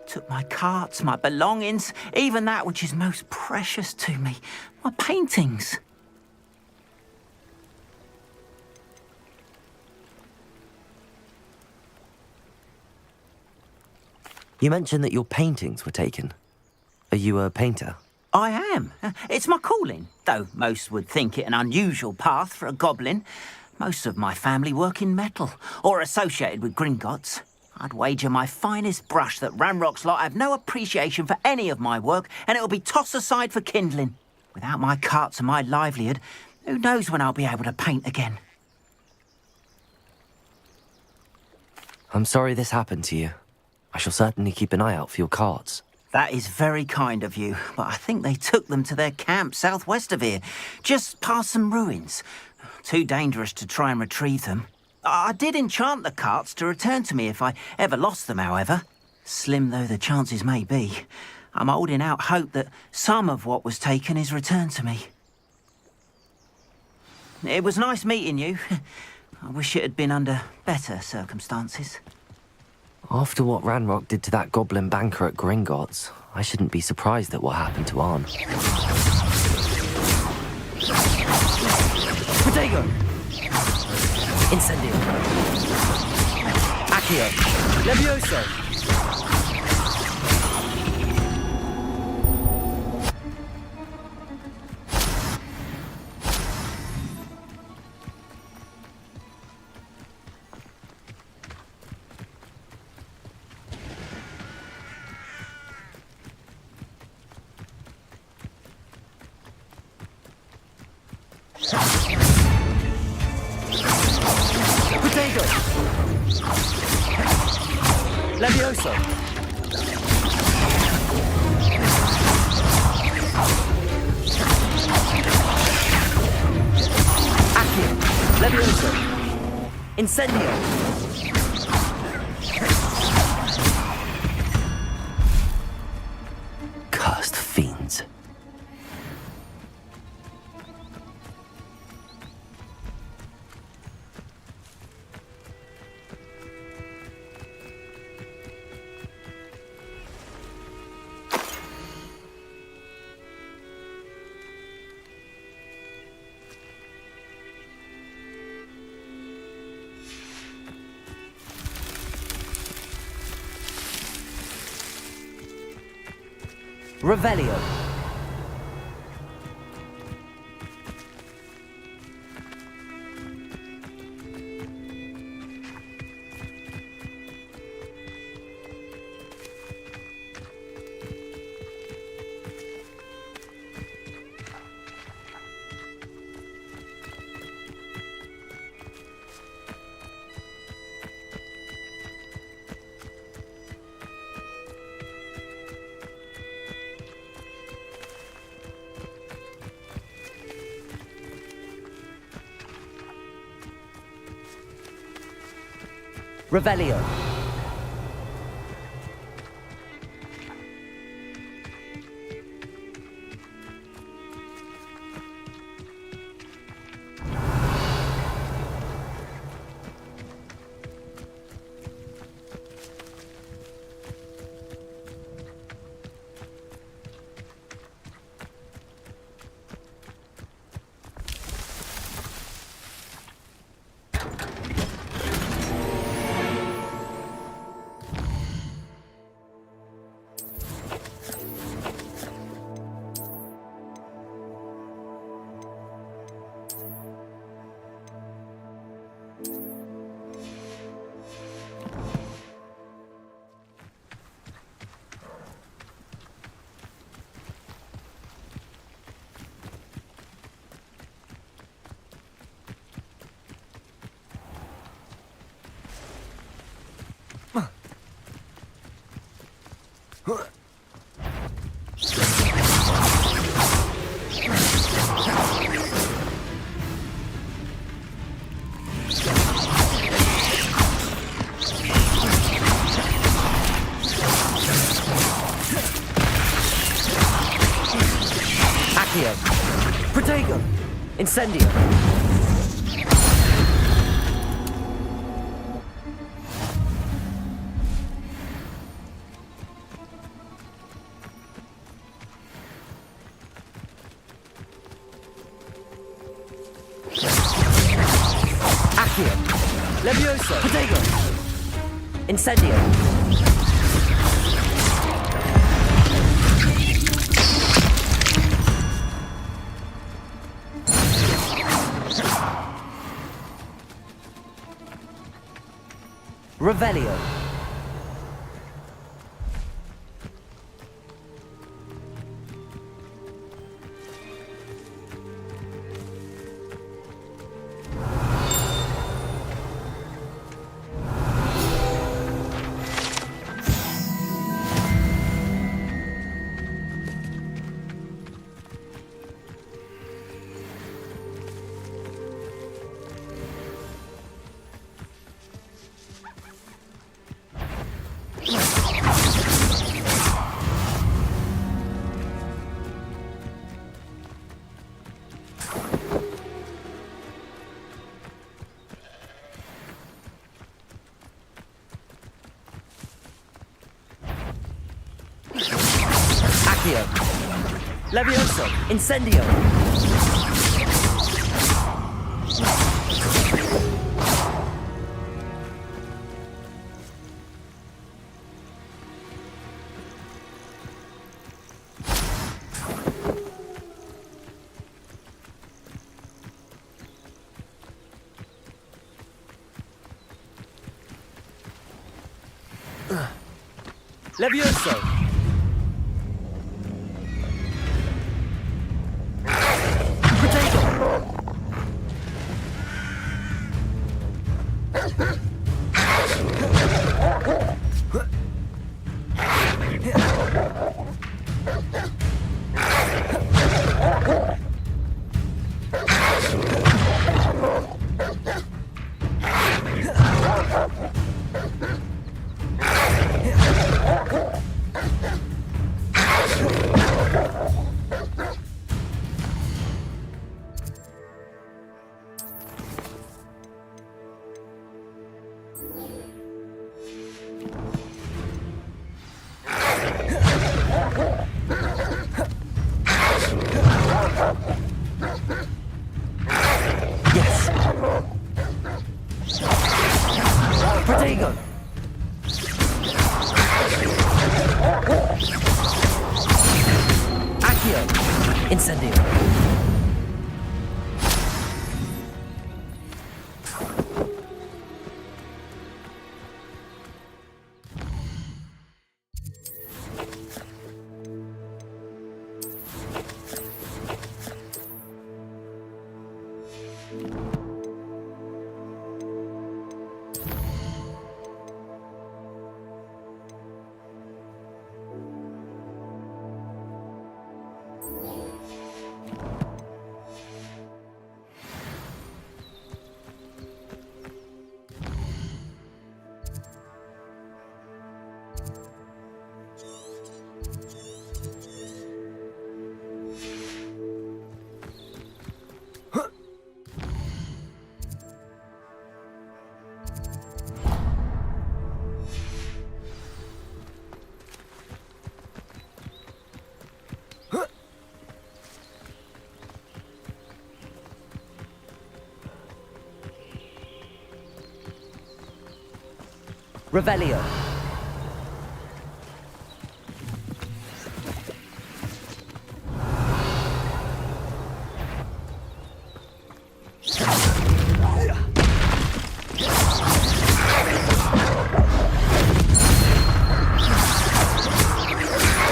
Speaker 3: Took my carts, my belongings, even that which is most precious to me, my paintings.
Speaker 1: You mentioned that your paintings were taken. Are you a painter?
Speaker 3: I am. It's my calling, though most would think it an unusual path for a goblin. Most of my family work in metal, or associated with Gringotts. I'd wager my finest brush that Ramrock's lot have no appreciation for any of my work, and it'll be tossed aside for kindling. Without my carts and my livelihood, who knows when I'll be able to paint again.
Speaker 1: I'm sorry this happened to you. I shall certainly keep an eye out for your carts.
Speaker 3: That is very kind of you, but I think they took them to their camp southwest of here, just past some ruins. Too dangerous to try and retrieve them. I did enchant the carts to return to me if I ever lost them, however. Slim though the chances may be, I'm holding out hope that some of what was taken is returned to me. It was nice meeting you. I wish it had been under better circumstances.
Speaker 1: After what Ranrock did to that goblin banker at Gringotts, I shouldn't be surprised at what happened to Arn.
Speaker 7: Incendio. Accio. Levioso. Protego. Levioso. Accio. Levioso. Incendio. Cursed fiends. Revelio. Revelio. Accio. Protego. Incendio. Accio. Levioso. Protego. Incendio. Revelio. Accio. Levioso. Incendio. Levioso! Revelio.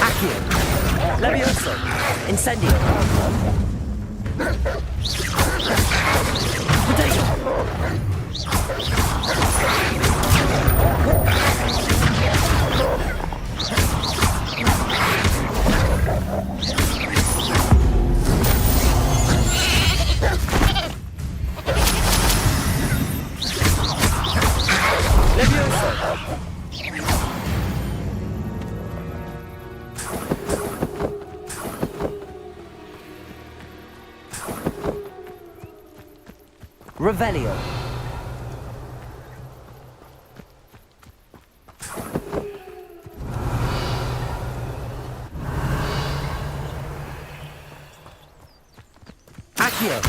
Speaker 7: Accio. Levioso. Incendio. Revelio. Accio.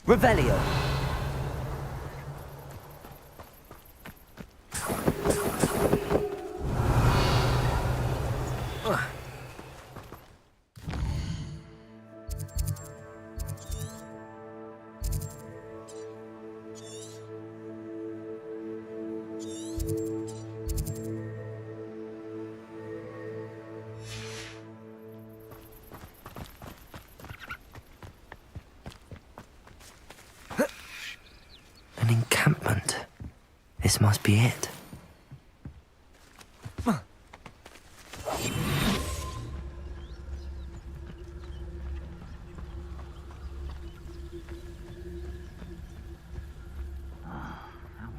Speaker 7: Revelio. An encampment. This must be it.
Speaker 3: How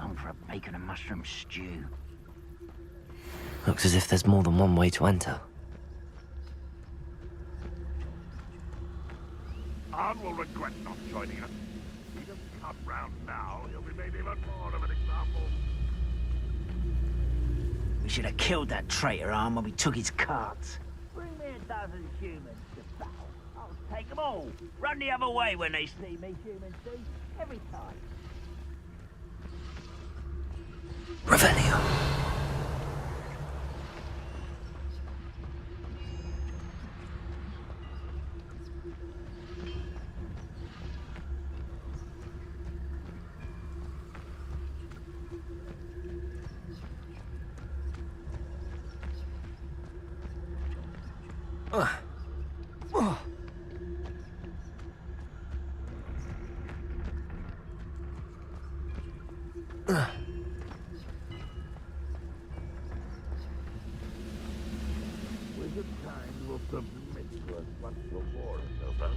Speaker 3: long for a bacon and mushroom stew?
Speaker 1: Looks as if there's more than one way to enter.
Speaker 5: Arn will regret not joining us. If he doesn't come round now, he'll be made even more of an example.
Speaker 3: We should have killed that traitor, Arn, when we took his carts.
Speaker 9: Bring me a dozen humans to battle. I'll take them all. Run the other way when they see me, human see. Every time.
Speaker 1: Revelio.
Speaker 5: Wizard kind will submit to us once the war is over.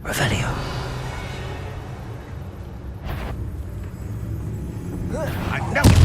Speaker 1: Revelio.
Speaker 5: I know it!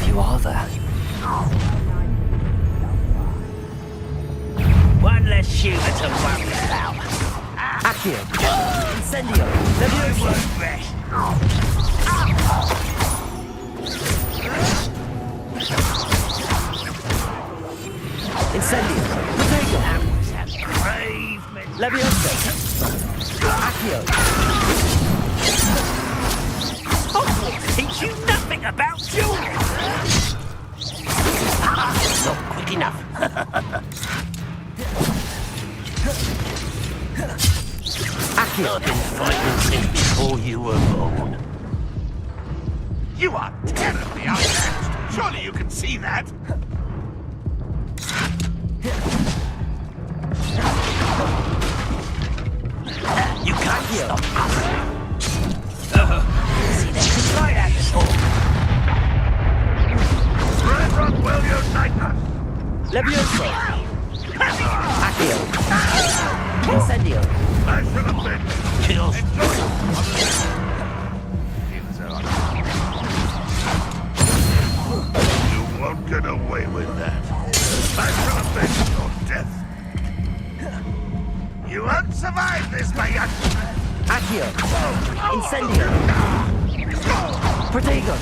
Speaker 1: You are there.
Speaker 9: One less shooter to worry about.
Speaker 1: Accio. Incendio. Levioso.
Speaker 9: Rest.
Speaker 1: Incendio. Protego.
Speaker 9: That was a brave man.
Speaker 1: Levioso. Accio.
Speaker 9: Hogwarts teach you nothing about dueling. Not quick enough.
Speaker 1: Accio.
Speaker 9: I've been fighting since before you were born.
Speaker 5: You are terribly outmatched. Surely you can see that.
Speaker 9: You can't stop us. See, they can try that before.
Speaker 5: Brethren, will unite us.
Speaker 1: Levioso. Accio. Incendio.
Speaker 5: I should have been.
Speaker 9: Kills.
Speaker 5: Enjoy it. You won't get away with that. I should have been your death. You won't survive this, my young man.
Speaker 1: Accio. Incendio. Protego.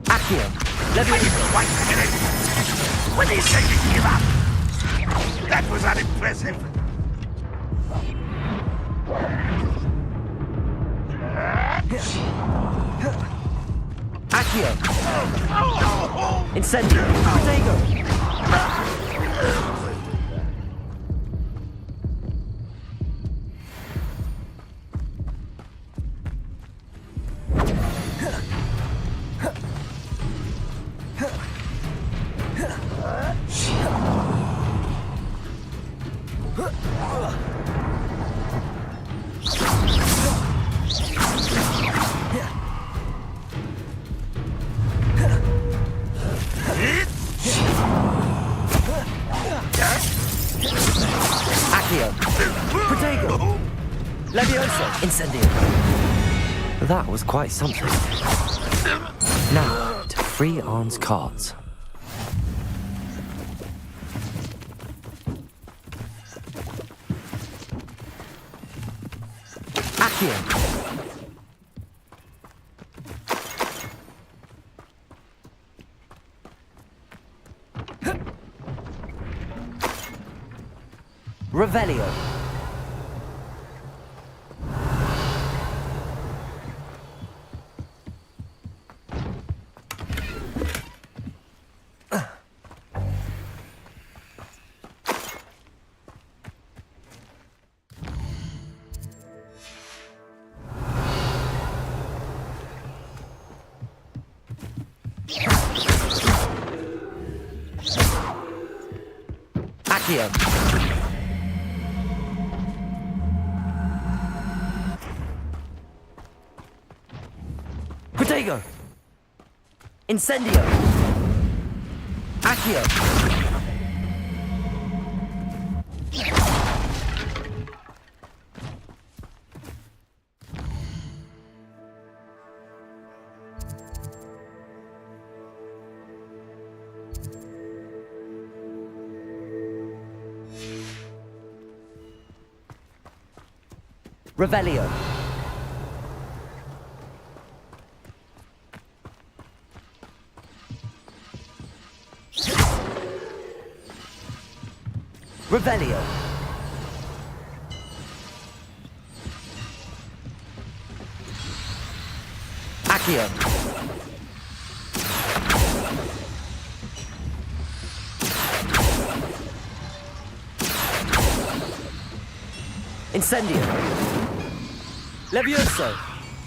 Speaker 1: Accio. Levioso.
Speaker 5: Wait a minute. When he said you give up, that was unimpressive.
Speaker 1: Accio. Incendio. Protego. Accio. Protego. Levioso. Incendio. That was quite something. Now, to free Arn's cards. Accio. Revelio. Accio. Protego. Incendio. Accio. Revelio. Revelio. Accio. Incendio. Levioso.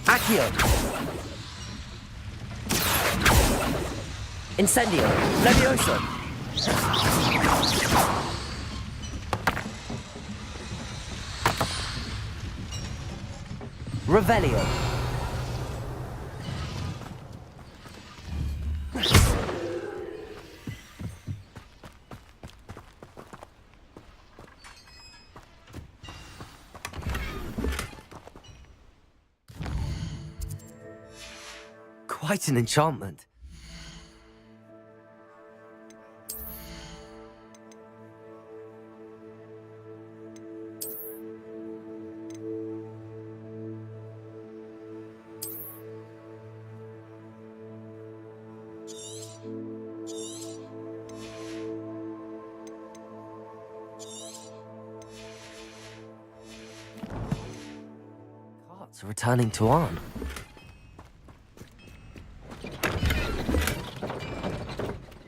Speaker 1: Accio. Incendio. Levioso. Revelio. Quite an enchantment. Carts are returning to Arn.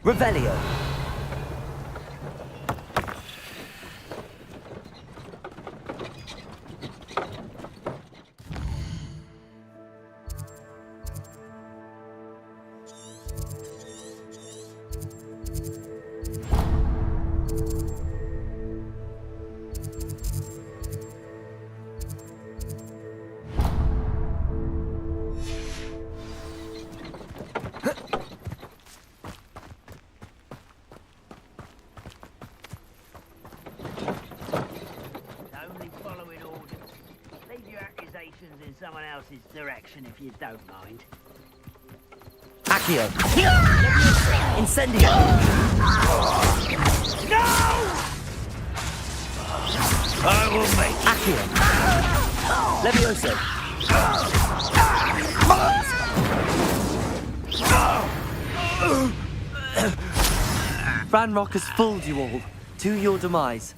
Speaker 1: Revelio.
Speaker 9: In someone else's direction, if you don't mind.
Speaker 1: Accio. Incendio.
Speaker 9: No! I will make
Speaker 1: Accio. Levioso. Ranrock has fooled you all, to your demise.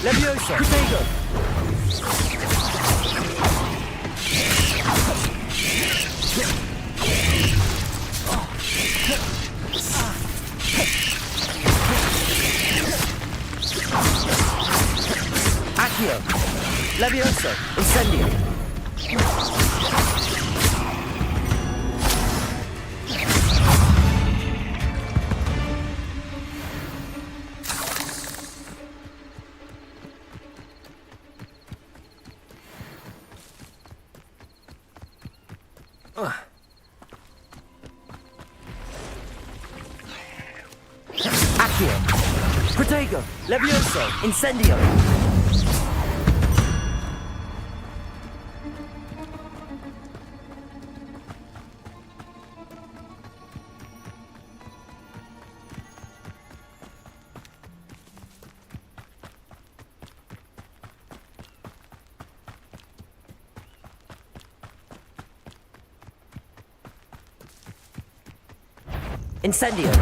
Speaker 1: Levioso! Protego! Accio! Levioso! Incendio! Accio! Protego! Levioso! Incendio! Incendio!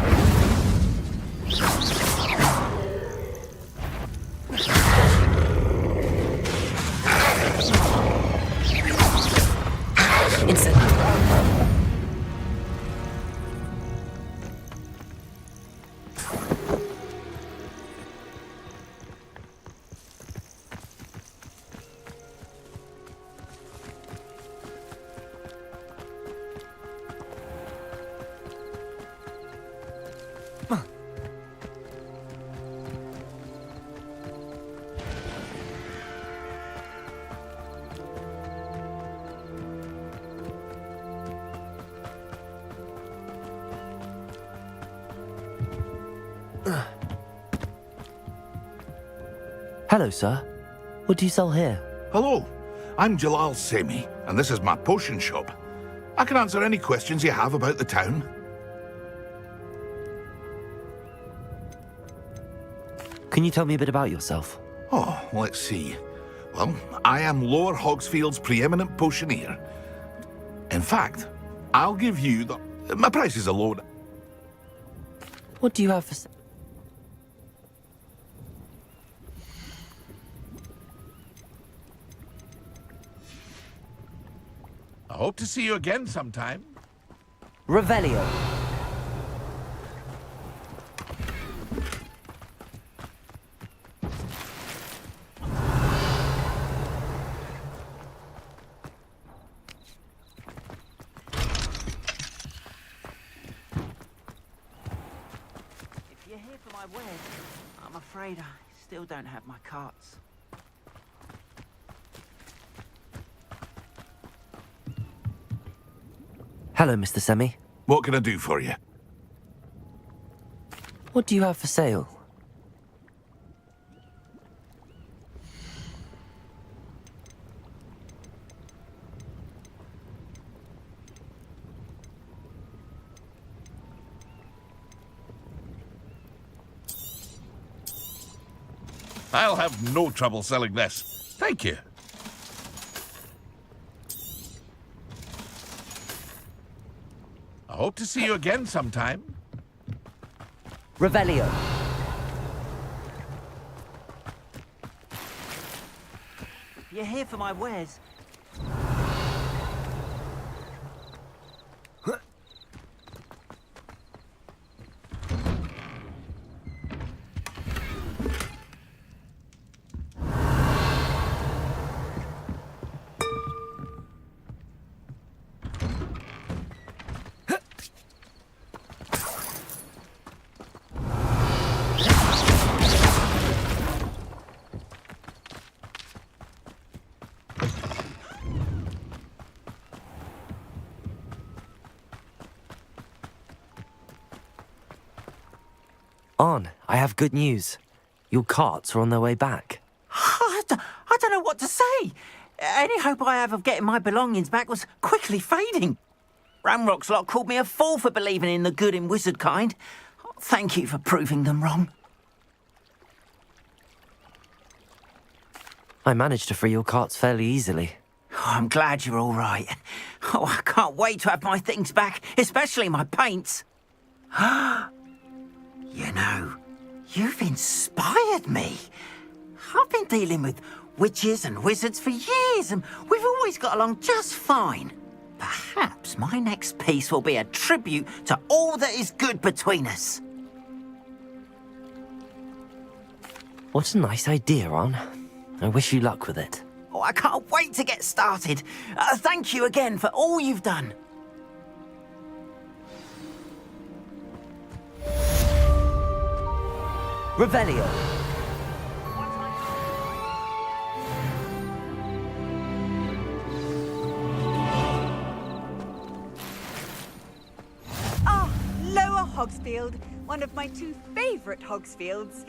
Speaker 1: Hello, sir. What do you sell here?
Speaker 5: Hello, I'm Jalal Semi, and this is my potion shop. I can answer any questions you have about the town.
Speaker 1: Can you tell me a bit about yourself?
Speaker 5: Oh, let's see. Well, I am Lower Hogsfield's preeminent potioneer. In fact, I'll give you the... My price is a low...
Speaker 1: What do you have for...
Speaker 5: I hope to see you again sometime.
Speaker 1: Revelio.
Speaker 3: If you're here for my wares, I'm afraid I still don't have my carts.
Speaker 1: Hello, Mr. Semi.
Speaker 5: What can I do for you?
Speaker 1: What do you have for sale?
Speaker 5: I'll have no trouble selling this. Thank you. I hope to see you again sometime.
Speaker 1: Revelio.
Speaker 3: If you're here for my wares,
Speaker 1: On, I have good news. Your carts are on their way back.
Speaker 3: I don't know what to say. Any hope I have of getting my belongings back was quickly fading. Ramrock's lot called me a fool for believing in the good in wizard kind. Thank you for proving them wrong.
Speaker 1: I managed to free your carts fairly easily.
Speaker 3: Oh, I'm glad you're all right. Oh, I can't wait to have my things back, especially my paints. You know, you've inspired me. I've been dealing with witches and wizards for years, and we've always got along just fine. Perhaps my next piece will be a tribute to all that is good between us.
Speaker 1: What a nice idea, On. I wish you luck with it.
Speaker 3: Oh, I can't wait to get started. Thank you again for all you've done.
Speaker 1: Revelio.
Speaker 20: Ah, Lower Hogsfield, one of my two favourite Hogsfields.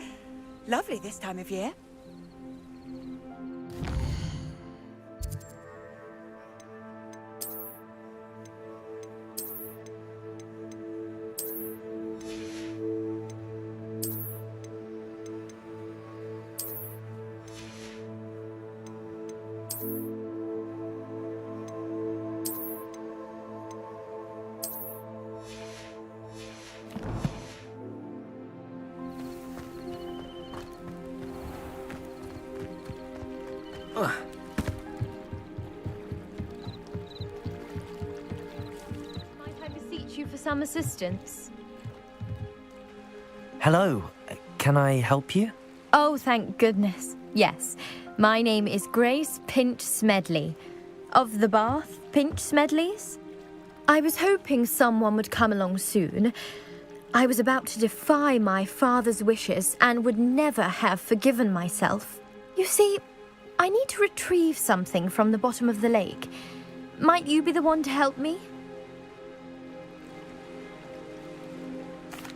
Speaker 20: Lovely this time of year.
Speaker 4: Might I beseech you for some assistance?
Speaker 1: Hello. Can I help you?
Speaker 4: Oh, thank goodness. Yes. My name is Grace Pinch Smedley. Of the Bath Pinch Smedleys? I was hoping someone would come along soon. I was about to defy my father's wishes and would never have forgiven myself. You see, I need to retrieve something from the bottom of the lake. Might you be the one to help me?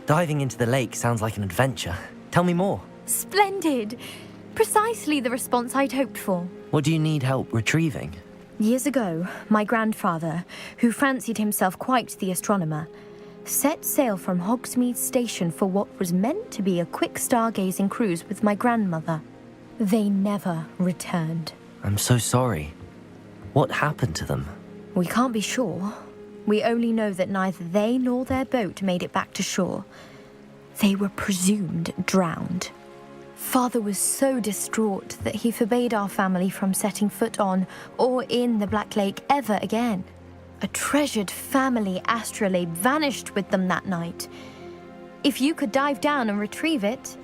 Speaker 1: Diving into the lake sounds like an adventure. Tell me more.
Speaker 4: Splendid! Precisely the response I'd hoped for.
Speaker 1: What do you need help retrieving?
Speaker 4: Years ago, my grandfather, who fancied himself quite the astronomer, set sail from Hogsmeade Station for what was meant to be a quick stargazing cruise with my grandmother. They never returned.
Speaker 1: I'm so sorry. What happened to them?
Speaker 4: We can't be sure. We only know that neither they nor their boat made it back to shore. They were presumed drowned. Father was so distraught that he forbade our family from setting foot on or in the Black Lake ever again. A treasured family astrolabe vanished with them that night. If you could dive down and retrieve it,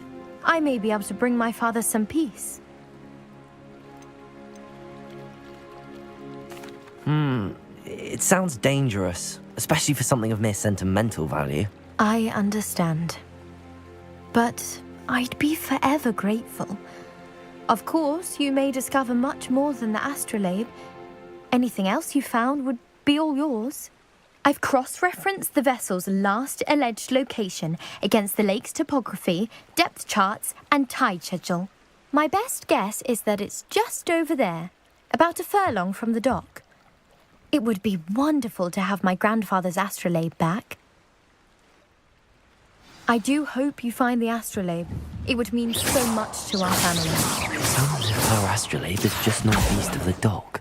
Speaker 4: I may be able to bring my father some peace.
Speaker 1: It sounds dangerous, especially for something of mere sentimental value.
Speaker 4: I understand. But I'd be forever grateful. Of course, you may discover much more than the astrolabe. Anything else you found would be all yours. I've cross-referenced the vessel's last alleged location against the lake's topography, depth charts, and tide schedule. My best guess is that it's just over there, about a furlong from the dock. It would be wonderful to have my grandfather's astrolabe back. I do hope you find the astrolabe. It would mean so much to our family.
Speaker 1: It sounds as if our astrolabe is just northeast of the dock.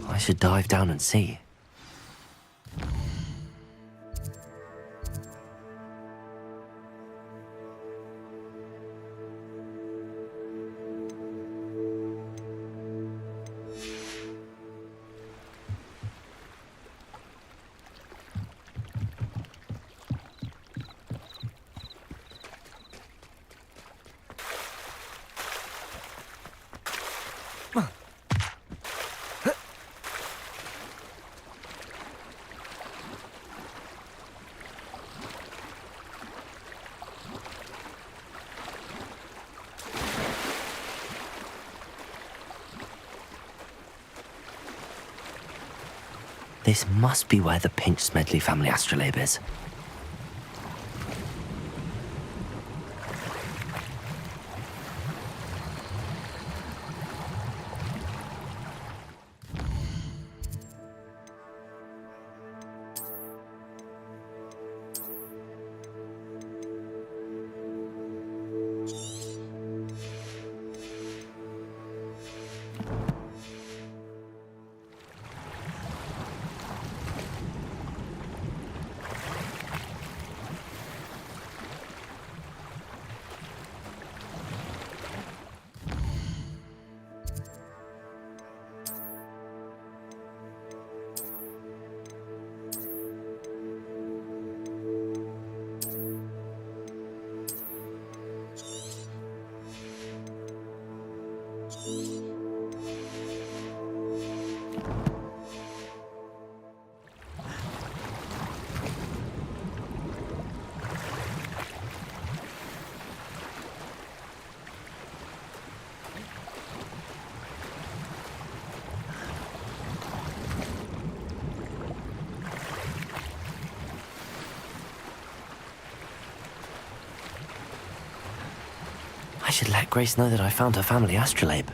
Speaker 1: I should dive down and see. This must be where the Pinch Smedley family astrolabe is. I should let Grace know that I found her family astrolabe.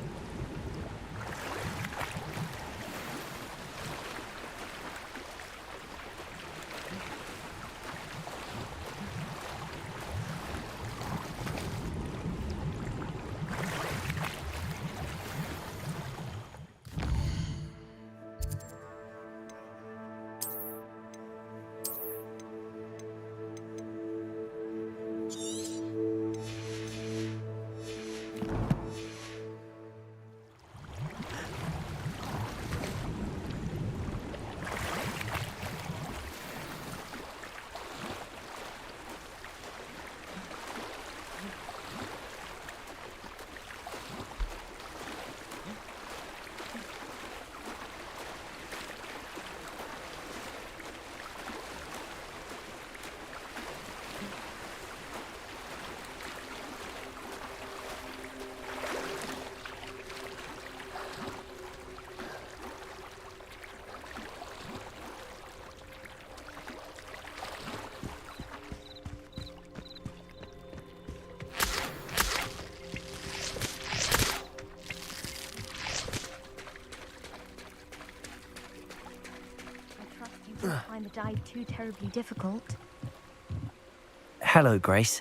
Speaker 4: dive too terribly difficult.
Speaker 1: Hello, Grace.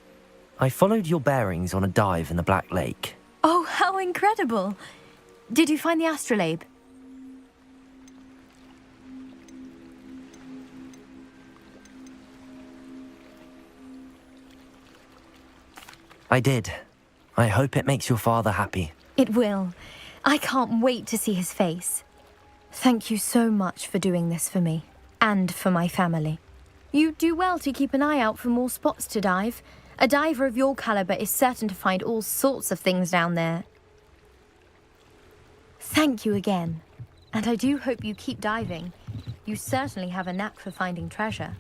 Speaker 1: I followed your bearings on a dive in the Black Lake.
Speaker 4: Oh, how incredible! Did you find the astrolabe?
Speaker 1: I did. I hope it makes your father happy.
Speaker 4: It will. I can't wait to see his face. Thank you so much for doing this for me, and for my family. You do well to keep an eye out for more spots to dive. A diver of your caliber is certain to find all sorts of things down there. Thank you again. And I do hope you keep diving. You certainly have a knack for finding treasure.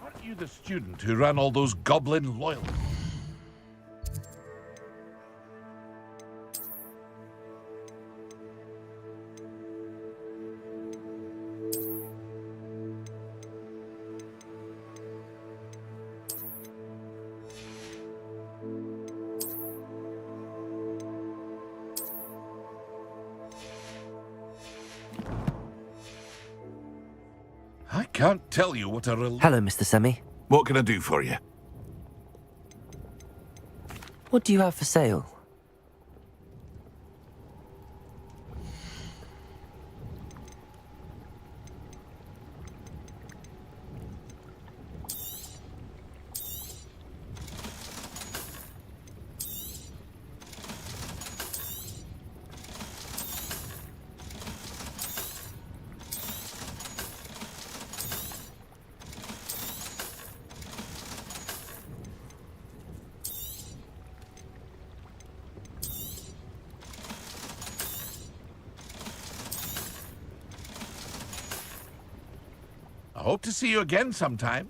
Speaker 5: Aren't you the student who ran all those goblin loyal? I can't tell you what a
Speaker 1: Hello, Mr. Semi.
Speaker 5: What can I do for you?
Speaker 1: What do you have for sale?
Speaker 5: I hope to see you again sometime.